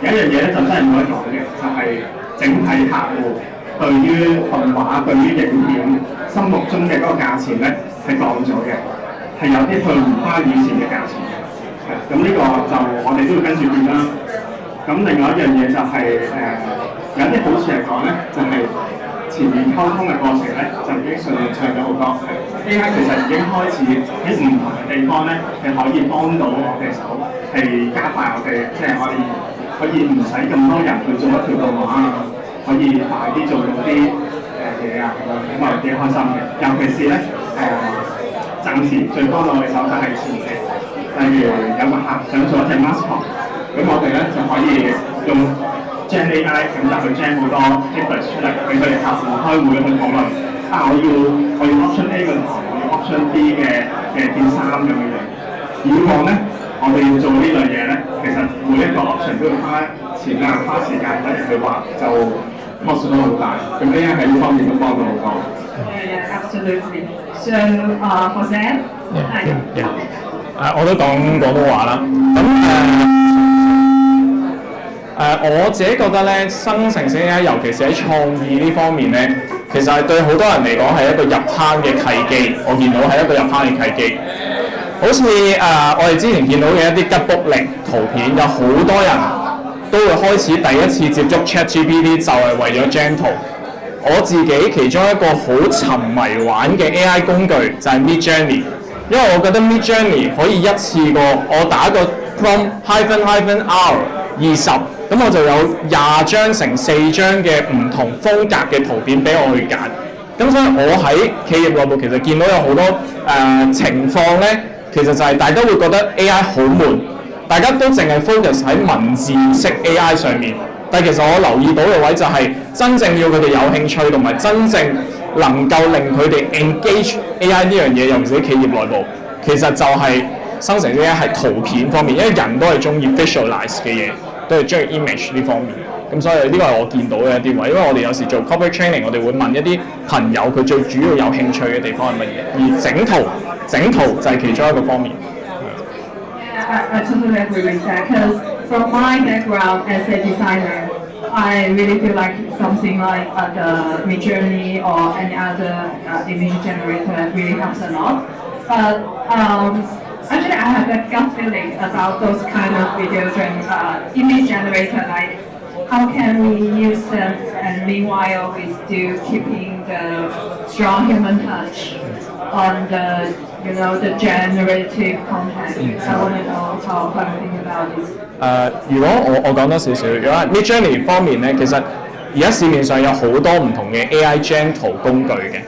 有一樣嘢咧，就真係冇得講嘅，就係整體客戶對於動畫、對於影片心目中嘅嗰個價錢咧係降咗嘅，係有啲去唔翻以前嘅價錢嘅。咁呢個就我哋都要跟住變啦。咁另外一樣嘢就係有啲好處嚟講咧，就係前面溝通嘅過程咧就已經順暢咗好多。AI 其實已經開始喺唔同嘅地方咧係可以幫到我哋手，係加快我哋，即係我哋可以唔使咁多人去做一條動畫啊，可以快啲做到啲嘢啊咁樣，咁我哋幾開心嘅。尤其是咧暫時最幫到我哋手就係前期，例如有個客想做一隻 mascot，咁我哋咧就可以用 GenAI 咁就去 gen 好多 papers 出嚟俾佢哋客戶開會去討論。我要 option A 嘅台，我要 option B 嘅件衫咁樣樣。以往咧，我哋要做呢類嘢咧，其實每一個 option 都要花錢啊、花時間揾人去畫，就 cost 都好大。咁 AI 喺呢方面都幫到好多。Yeah, absolutely. So, for Sam, yeah. 我都講廣東話啦。咁我自己覺得咧，生成式 AI 尤其是喺創意呢方面咧，其實係對好多人嚟講係一個入坑嘅契機。我見到係一個入坑嘅契機。好似我哋之前見到嘅一啲吉卜力圖片，有好多人都會開始第一次接觸 ChatGPT 就係為咗 gen 圖。我自己其中一個好沉迷玩嘅 AI 工具就係 Midjourney， 因為我覺得 Midjourney 可以一次過我打個 prompt-R20，咁我就有20張乘4張嘅唔同風格嘅圖片俾我去揀。咁所以我喺企業內部其實見到有好多情況咧，其實就係大家會覺得 AI 好悶，大家都淨係 focus 喺文字式 AI 上面。但其實我留意到嘅位就係真正要佢哋有興趣，同埋真正能夠令佢哋 engage AI 呢樣嘢，尤其是喺企業內部，其實就係生成 AI 係圖片方面，因為人都係中意 visualize 嘅嘢，都係中意 image 呢方面。咁所以呢個係我見到嘅一啲位，因為我哋有時做 corporate training，我哋會問一啲朋友佢最主要有興趣嘅地方係乜嘢，而整圖就係其中一個方面。I totally agree with that because from my background as a designer, I really feel like something like the Midjourney or any other image generator really helps a lot. But actually, I have a gut feeling about those kind of videos and image generator. Like, how can we use them, and meanwhile we still keeping the strong human touch on the the generative content. I want to know how you think about this. 如果我講多少少，如果 Midjourney 方面咧，其實而家市面上有好多唔同嘅 AI gen 圖工具嘅。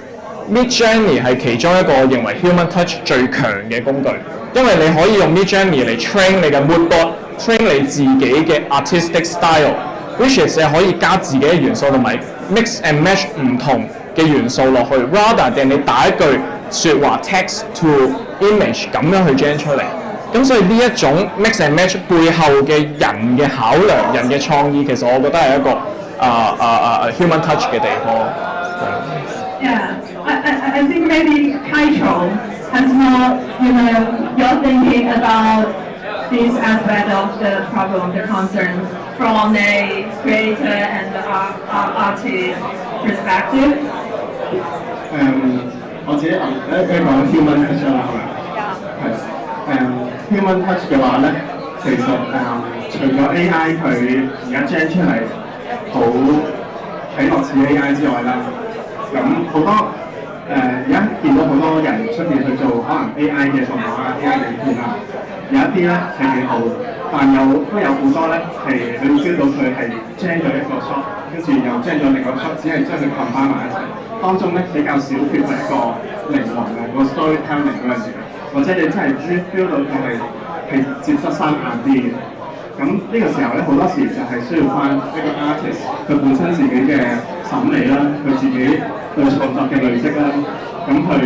Midjourney 係其中一個我認為 human touch 最強嘅工具，因為你可以用 Midjourney嚟 train 你嘅 mood board，train 你自己嘅 artistic style，which is 你可以加自己嘅元素同埋 mix and match 唔同嘅元素落去 ，rather than 你打一句説話 text to image 咁樣去 gen 出嚟。咁所以呢一種 mix and match 背後嘅人嘅考量、人嘅創意，其實我覺得係一個human touch 嘅地方。Yeah, I think maybe Kaito has more, you're thinking about this aspect of the problem, the concern from a creator and the artist perspective. 我自己講 human touch 啦，係咪？係。human touch 嘅話咧，其實除咗 AI 佢而家 gen 出嚟好睇落似 AI 之外啦，咁好多而家見到好多人出面去做可能 AI 嘅動畫啊、AI 影片啊，有一啲咧係幾好，但都有好多咧係你會 feel 到佢係 gen 咗一個 shot， 跟住又 gen 咗另一個 shot， 只係將佢 combine 埋一齊，當中咧比較少缺乏一個靈魂啊，個 storytelling 嗰陣時。或者你真係 feel 到佢係接得生硬啲嘅，咁呢個時候咧好多時就係需要翻一個 artist 佢本身自己嘅審美啦，佢自己對創作嘅累積啦，咁佢要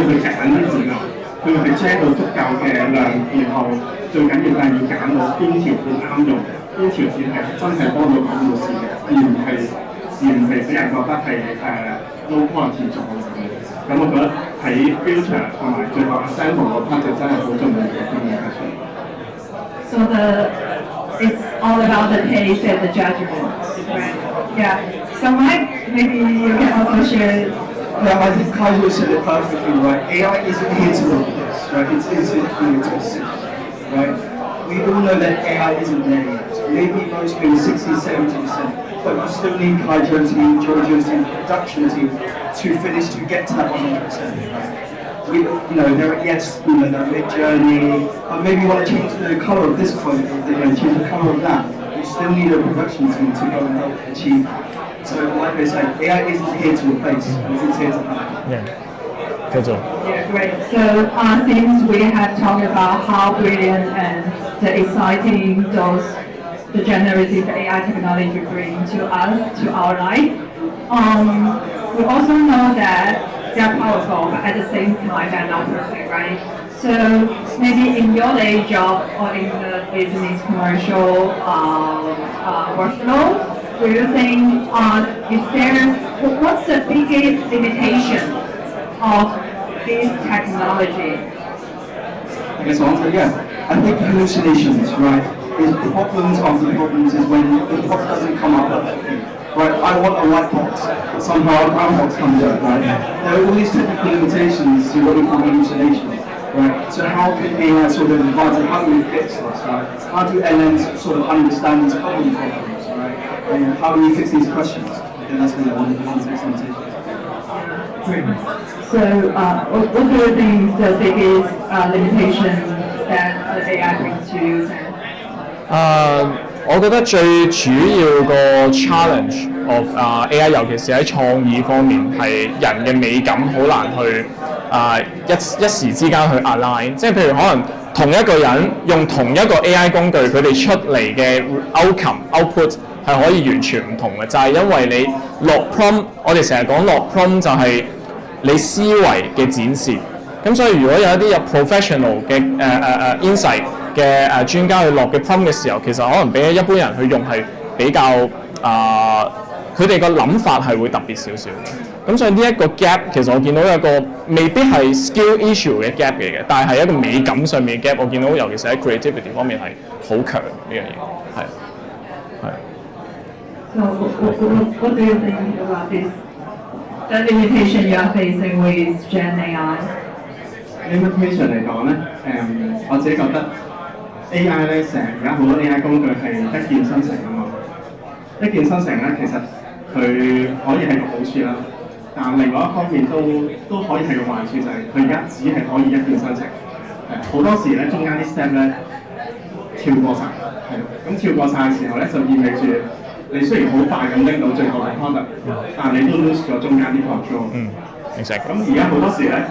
去揀啲字啦，佢要去 gen 到足夠嘅量，然後最緊要係要揀到邊條片啱用，邊條片係真係幫到講故事嘅，而唔係俾人覺得係low quality 咗咁樣。咁我覺得喺 filter 同埋最後 sample 嗰 part 就真係好重要嘅 communication。So it's all about the taste and the judgment, right? Yeah. So Mike, maybe you can also share. Yeah, I think Kaito said it perfectly right. AI isn't here to replace, right? It's here to assist, right? We all know that AI isn't there yet. Maybe most maybe 60-70%. But you still need Kaito's team, JoJo's team, production team to finish to get to that 100%. Right? There are Midjourney, or maybe you want to change the color of this quote, change the color of that. You still need a production team to go and help achieve that. So, like I said, AI isn't here to replace, it's here to help. Yeah. 繼續。Yeah, great. So since we have talked about how brilliant and the exciting those the generative AI technology bring to us, to our life. We also know that they are powerful, but at the same time they're not perfect, right? So maybe in your day job or in the business commercial workflow, do you think what's the biggest limitation of this technology? I guess I'll answer, yeah. I think hallucinations, right, is problems after problems is when the box doesn't come out perfectly. Right, I want a white box, but somehow a brown box comes out, right? There are all these technical limitations to what we call hallucinations, right? So how can AI sort of advance and how do we fix this, right? How do LLMs sort of understand these common problems, right? And how do we fix these questions? And that's really one of the biggest limitations. So, what do you think is the biggest limitation that the AI brings to you? 我覺得最主要個 challenge of AI， 尤其是喺創意方面，係人嘅美感好難去一時之間去 align， 即係譬如可能同一個人用同一個 AI 工具，佢哋出嚟嘅 output 係可以完全唔同嘅，就係因為你落 prompt， 我哋成日講落 prompt 就係你思維嘅展示。咁所以如果有一啲有 professional 嘅insight 嘅專家去落嘅 prompt 嘅時候，其實可能比起一般人去用係比較佢哋個諗法係會特別少少嘅。咁所以呢一個 gap 其實我見到有個未必係 skill issue 嘅 gap 嚟嘅，但係一個美感上面嘅 gap， 我見到尤其是喺 creativity 方面係好強呢樣嘢，係。So what do you think about this? The limitation you are facing with Gen AI? Limitation 嚟講咧，我自己覺得 AI 咧成而家好多 AI 工具係一鍵生成啊嘛。一鍵生成咧，其實佢可以係個好處啦，但另外一方面都可以係個壞處，就係佢而家只係可以一鍵生成。好多時咧，中間啲 step 咧跳過晒，咁跳過晒嘅時候咧，就意味住你雖然好快咁拎到最後嘅 product， 但你都 lose 咗中間啲 control。exactly。咁而家好多時咧，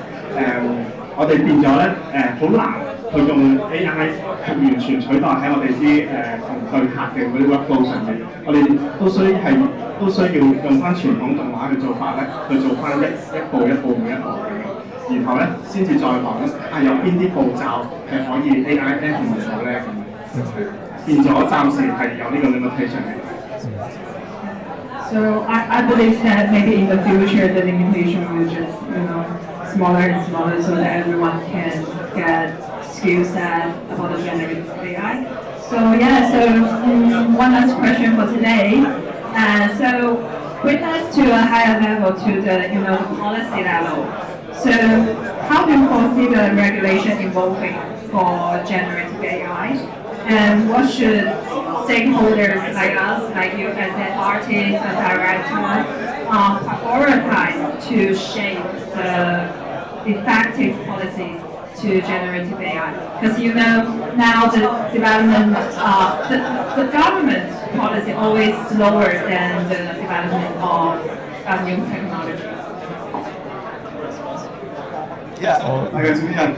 我哋變咗咧，好難去用 AI 係完全取代喺我哋啲同對客嘅嗰啲 workflow 上面，我哋都需要用翻傳統動畫嘅做法咧，去做翻一步一步每一步咁樣，然後咧先至再講有邊啲步驟係可以 AI implement 到咧咁樣，變咗暫時係有呢個 limitation 嘅。So I believe that maybe in the future the limitation will just smaller and smaller so that everyone can get skill set about the generative AI. So yeah, so one last question for today. So bring us to a higher level, to the policy level. So how do you foresee the regulation evolving for generative AI? And what should stakeholders like us, like you as an artist, a director, prioritize to shape the effective policies to generative AI? Because now the development, the government policy always slower than the development of new technology. Yeah, I guess we can.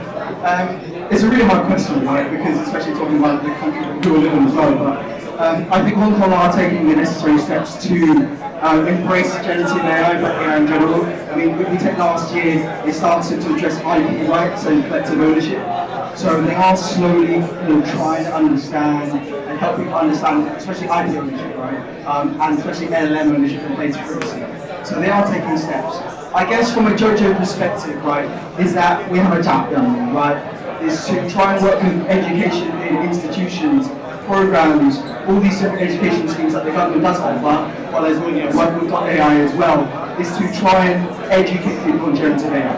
It's a really hard question, right? Because especially talking about the country who we live in as well. But I think Hong Kong are taking the necessary steps to embrace generative AI, but AI in general. I mean, we take last year, they started to address IP rights and collective ownership. So they are slowly, trying to understand and help people understand, especially IP ownership, right? And especially LLM ownership and data privacy. So they are taking steps. I guess from a JoJo perspective, right, is that we have a job done, right? Is to try and work with education in institutions, programs, all these different education schemes that the government does offer, while there's working with AI as well, is to try and educate people on generative AI,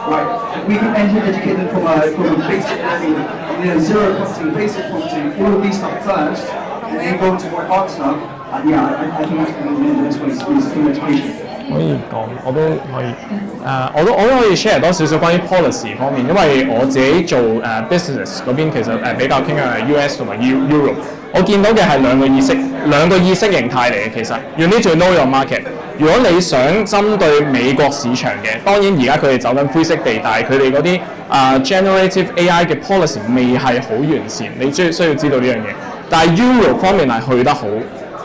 right? If we can educate them from a basic level, zero prompting, basic prompting, all of these stuff first, and then go into more advanced stuff, I think that's the best way to use through education. 可以講，我都可以我都可以 share 多少少關於 policy 方面，因為我自己做business 嗰邊其實比較傾向係 US 同埋 Europe。我見到嘅係兩個意識形態嚟嘅。其實 you need to know your market。如果你想針對美國市場嘅，當然而家佢哋走緊灰色地帶，佢哋嗰啲generative AI 嘅 policy 未係好完善，你需要知道呢樣嘢。但係 Euro 方面係去得好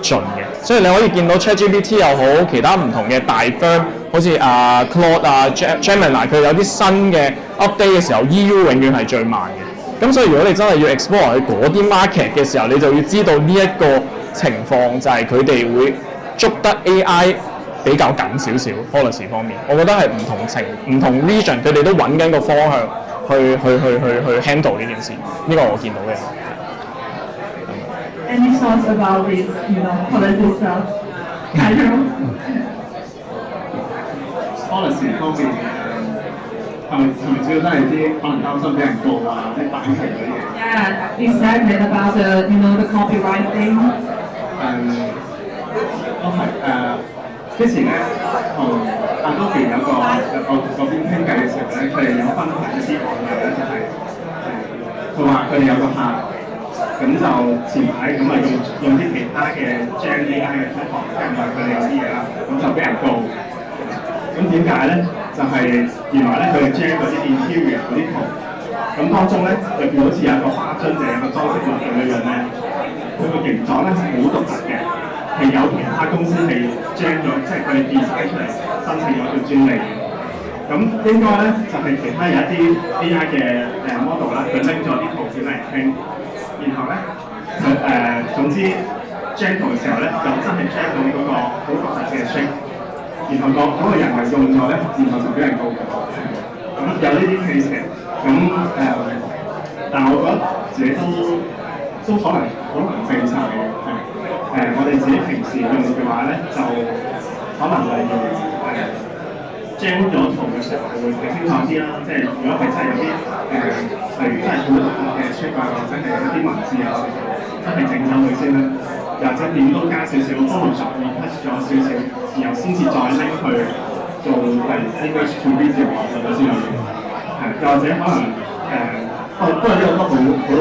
盡嘅，所以你可以見到 ChatGPT 又好，其他唔同嘅大 firm， 好似Claude Gemini， 佢有啲新嘅 update 嘅時候 EU 永遠係最慢嘅。咁所以如果你真係要 explore 去嗰啲 market 嘅時候，你就要知道呢一個情況就係佢哋會捉得 AI 比較緊少少 policy 方面。我覺得係唔同 region 佢哋都揾緊個方向去 handle 呢件事，呢個我見到嘅。Any thoughts about this, policy stuff? policy 方面係咪主要都係啲可能擔心俾人告啊，啲版權嗰啲嘢？Yeah, exactly about the copyright thing. 都係之前咧同Adobe 有個嗰邊傾偈嘅時候咧，佢哋有分享一啲案例咧，就係佢話佢哋有個客。咁就前排咁啊用啲其他嘅 Gen AI 嘅 platform， 跟住佢哋有啲嘢啦，咁就俾人告。咁點解咧？就係原來咧佢哋 Gen 嗰啲 interior 嗰啲圖，咁當中咧入邊好似有一個花樽定有個裝飾物咁樣咧，佢個形狀咧係好獨特嘅，係有其他公司係 Gen 咗，即係佢哋 design 出嚟申請咗個專利。咁應該咧就係其他有一啲 AI 嘅model 啦，佢拎咗啲圖片嚟傾。然後咧，總之 gen 圖嘅時候咧，就真係 gen 到嗰個好獨特嘅 shape， 然後嗰個人為用咗咧，然後就俾人告咗。咁有呢啲 case 嘅，咁但係我覺得自己都可能避晒嘅，我哋自己平時用嘅話咧，就可能例如gen 咗圖嘅時候會清楚啲啦，即係如果係真係有啲例如真係好獨特嘅 shape 啊，或者係一啲文字啊，真係整走佢先啦，又或者點都加少少 Photoshop touch 咗少少，然後先至再拎去做例如 image to video 啊咁樣先有用，又或者可能不過呢個都好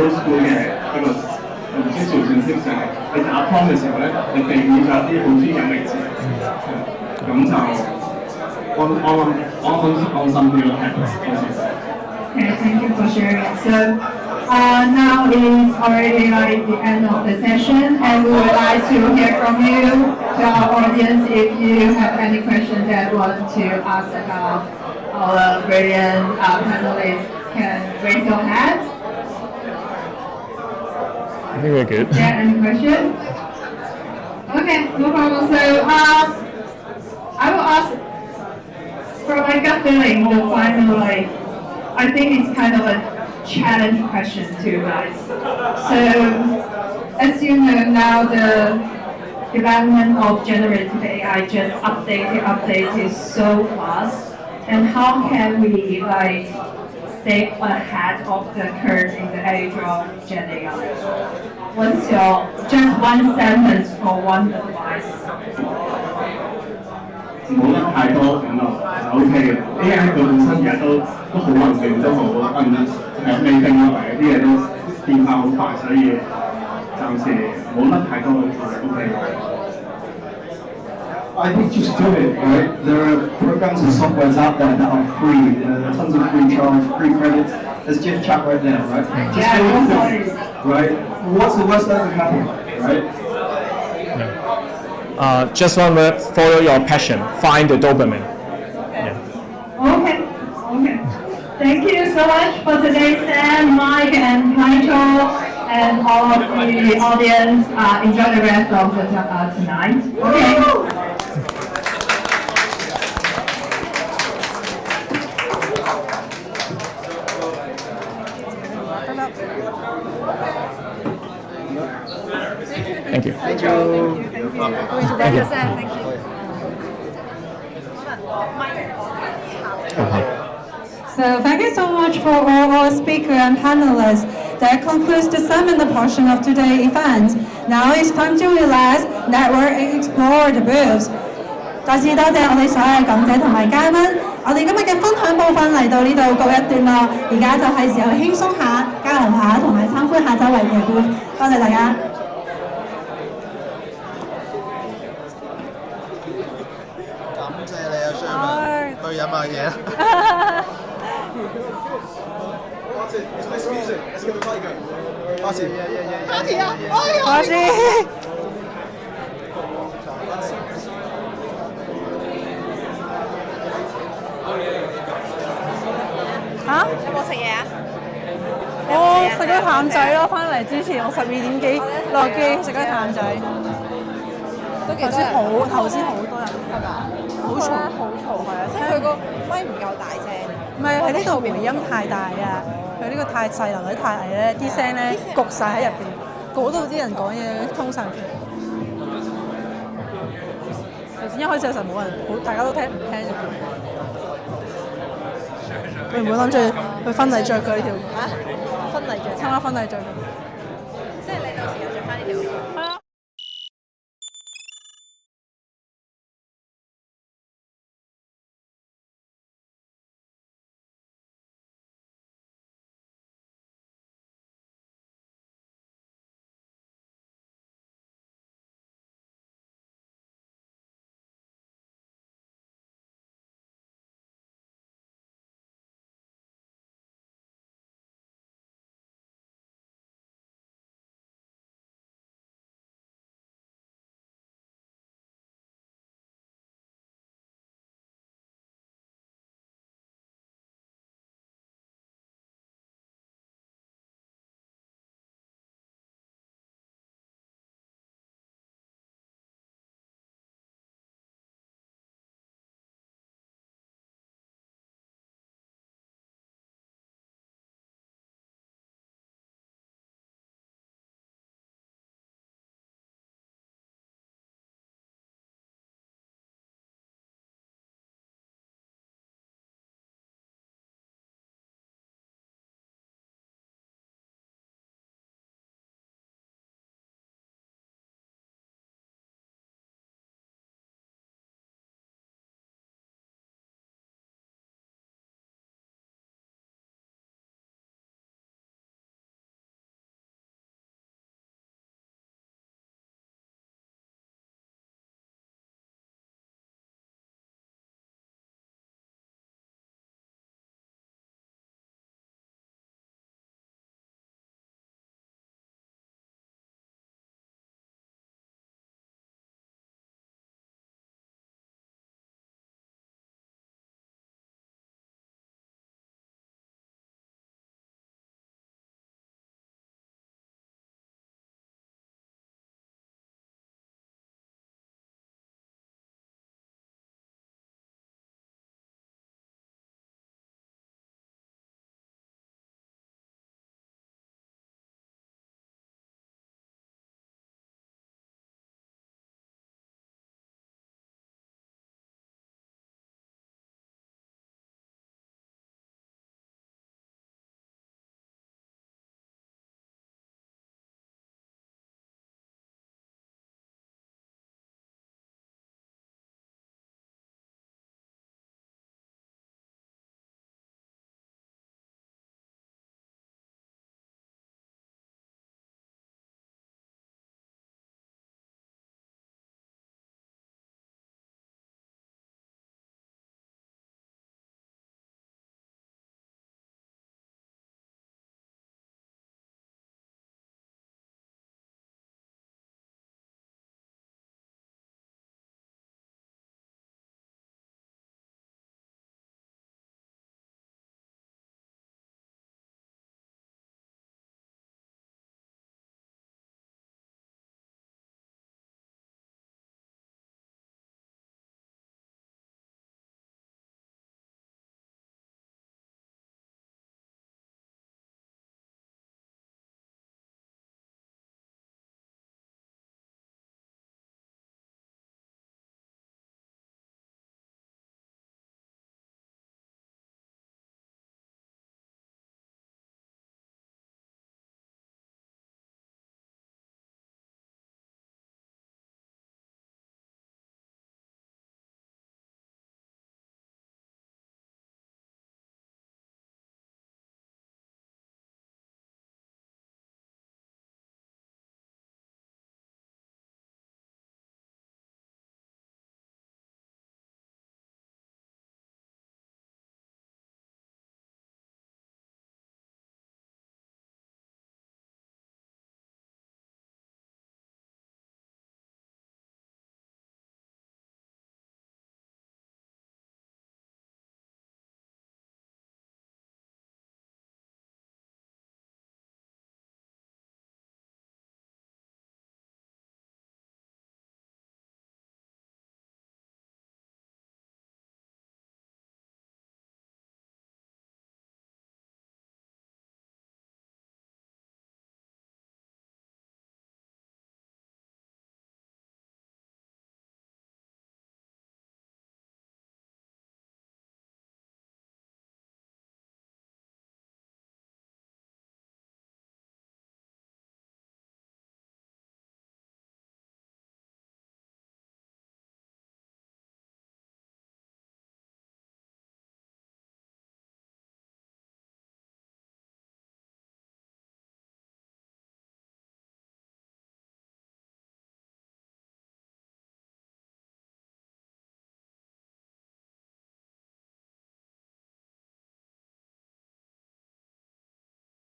school 嘅一個唔知算唔算 tips 係你打 prompt 嘅時候咧，你避免咗一啲好專有名詞，咁就安心啲咯，Okay, thank you for sharing. So now is already like the end of the session, and we would like to hear from you, to our audience, if you have any questions that you want to ask about our brilliant panelists, can raise your hand. I think we're good. Yeah, any questions? Okay, no problem. So I will ask, from my gut feeling, the final I think it's kind of a challenge question to you guys. So, as you know now, the development of generative AI just updated so fast, and how can we stay ahead of the curve in the age of Gen AI? What's your just one sentence or one advice? 冇得太多咁咯，就 OK 嘅。AI 佢本身而家都好穩定，都好未定落嚟嘅啲嘢都變化好快，所以暫時冇得太多就 OK 嘅。I think just do it, right? There are programs and softwares out there that are free. There are tons of free trials, free credits. There's GIF chat right there, right? Just do it, right? What's the worst that can happen, right? Just one word, follow your passion, find the dopamine. Okay. Okay. Thank you so much for today's Sam, Mike, and Nigel, and all of the audience. Enjoy the rest of the tonight. Okay. Thank you. Thank you. Thank you, Sam. Thank you. So thank you so much for all our speakers and panelists. That concludes the seminar portion of today's event. Now it's time to relax, network, and explore the booths. 再次多謝我哋所有嘅講者同埋嘉賓。我哋今日嘅分享部分嚟到呢度告一段落，而家就係時候輕鬆下、交流下同埋參觀下周圍嘅 booth。多謝大家。感謝你啊 Sherman，去飲下嘢。That's it. Let's play some music. Let's get the party going. Party. Party 啊！哎呀！我先。嚇？有冇食嘢啊？我食咗淡仔咯，翻嚟之前我12點幾落機食咗淡仔。都幾多人？頭先好多人，係嘛？好嘈，好嘈係啊！即係佢個咪唔夠大聲。唔係喺呢度回音太大啊！佢呢個太細樓底太矮咧，啲聲咧焗晒喺入邊，嗰度啲人講嘢通晒出嚟。頭先一開始嘅時候冇人，大家都聽唔聽？你唔會諗住去婚禮着佢呢條？婚禮着？參加婚禮着佢？即係你到時又着翻呢條？係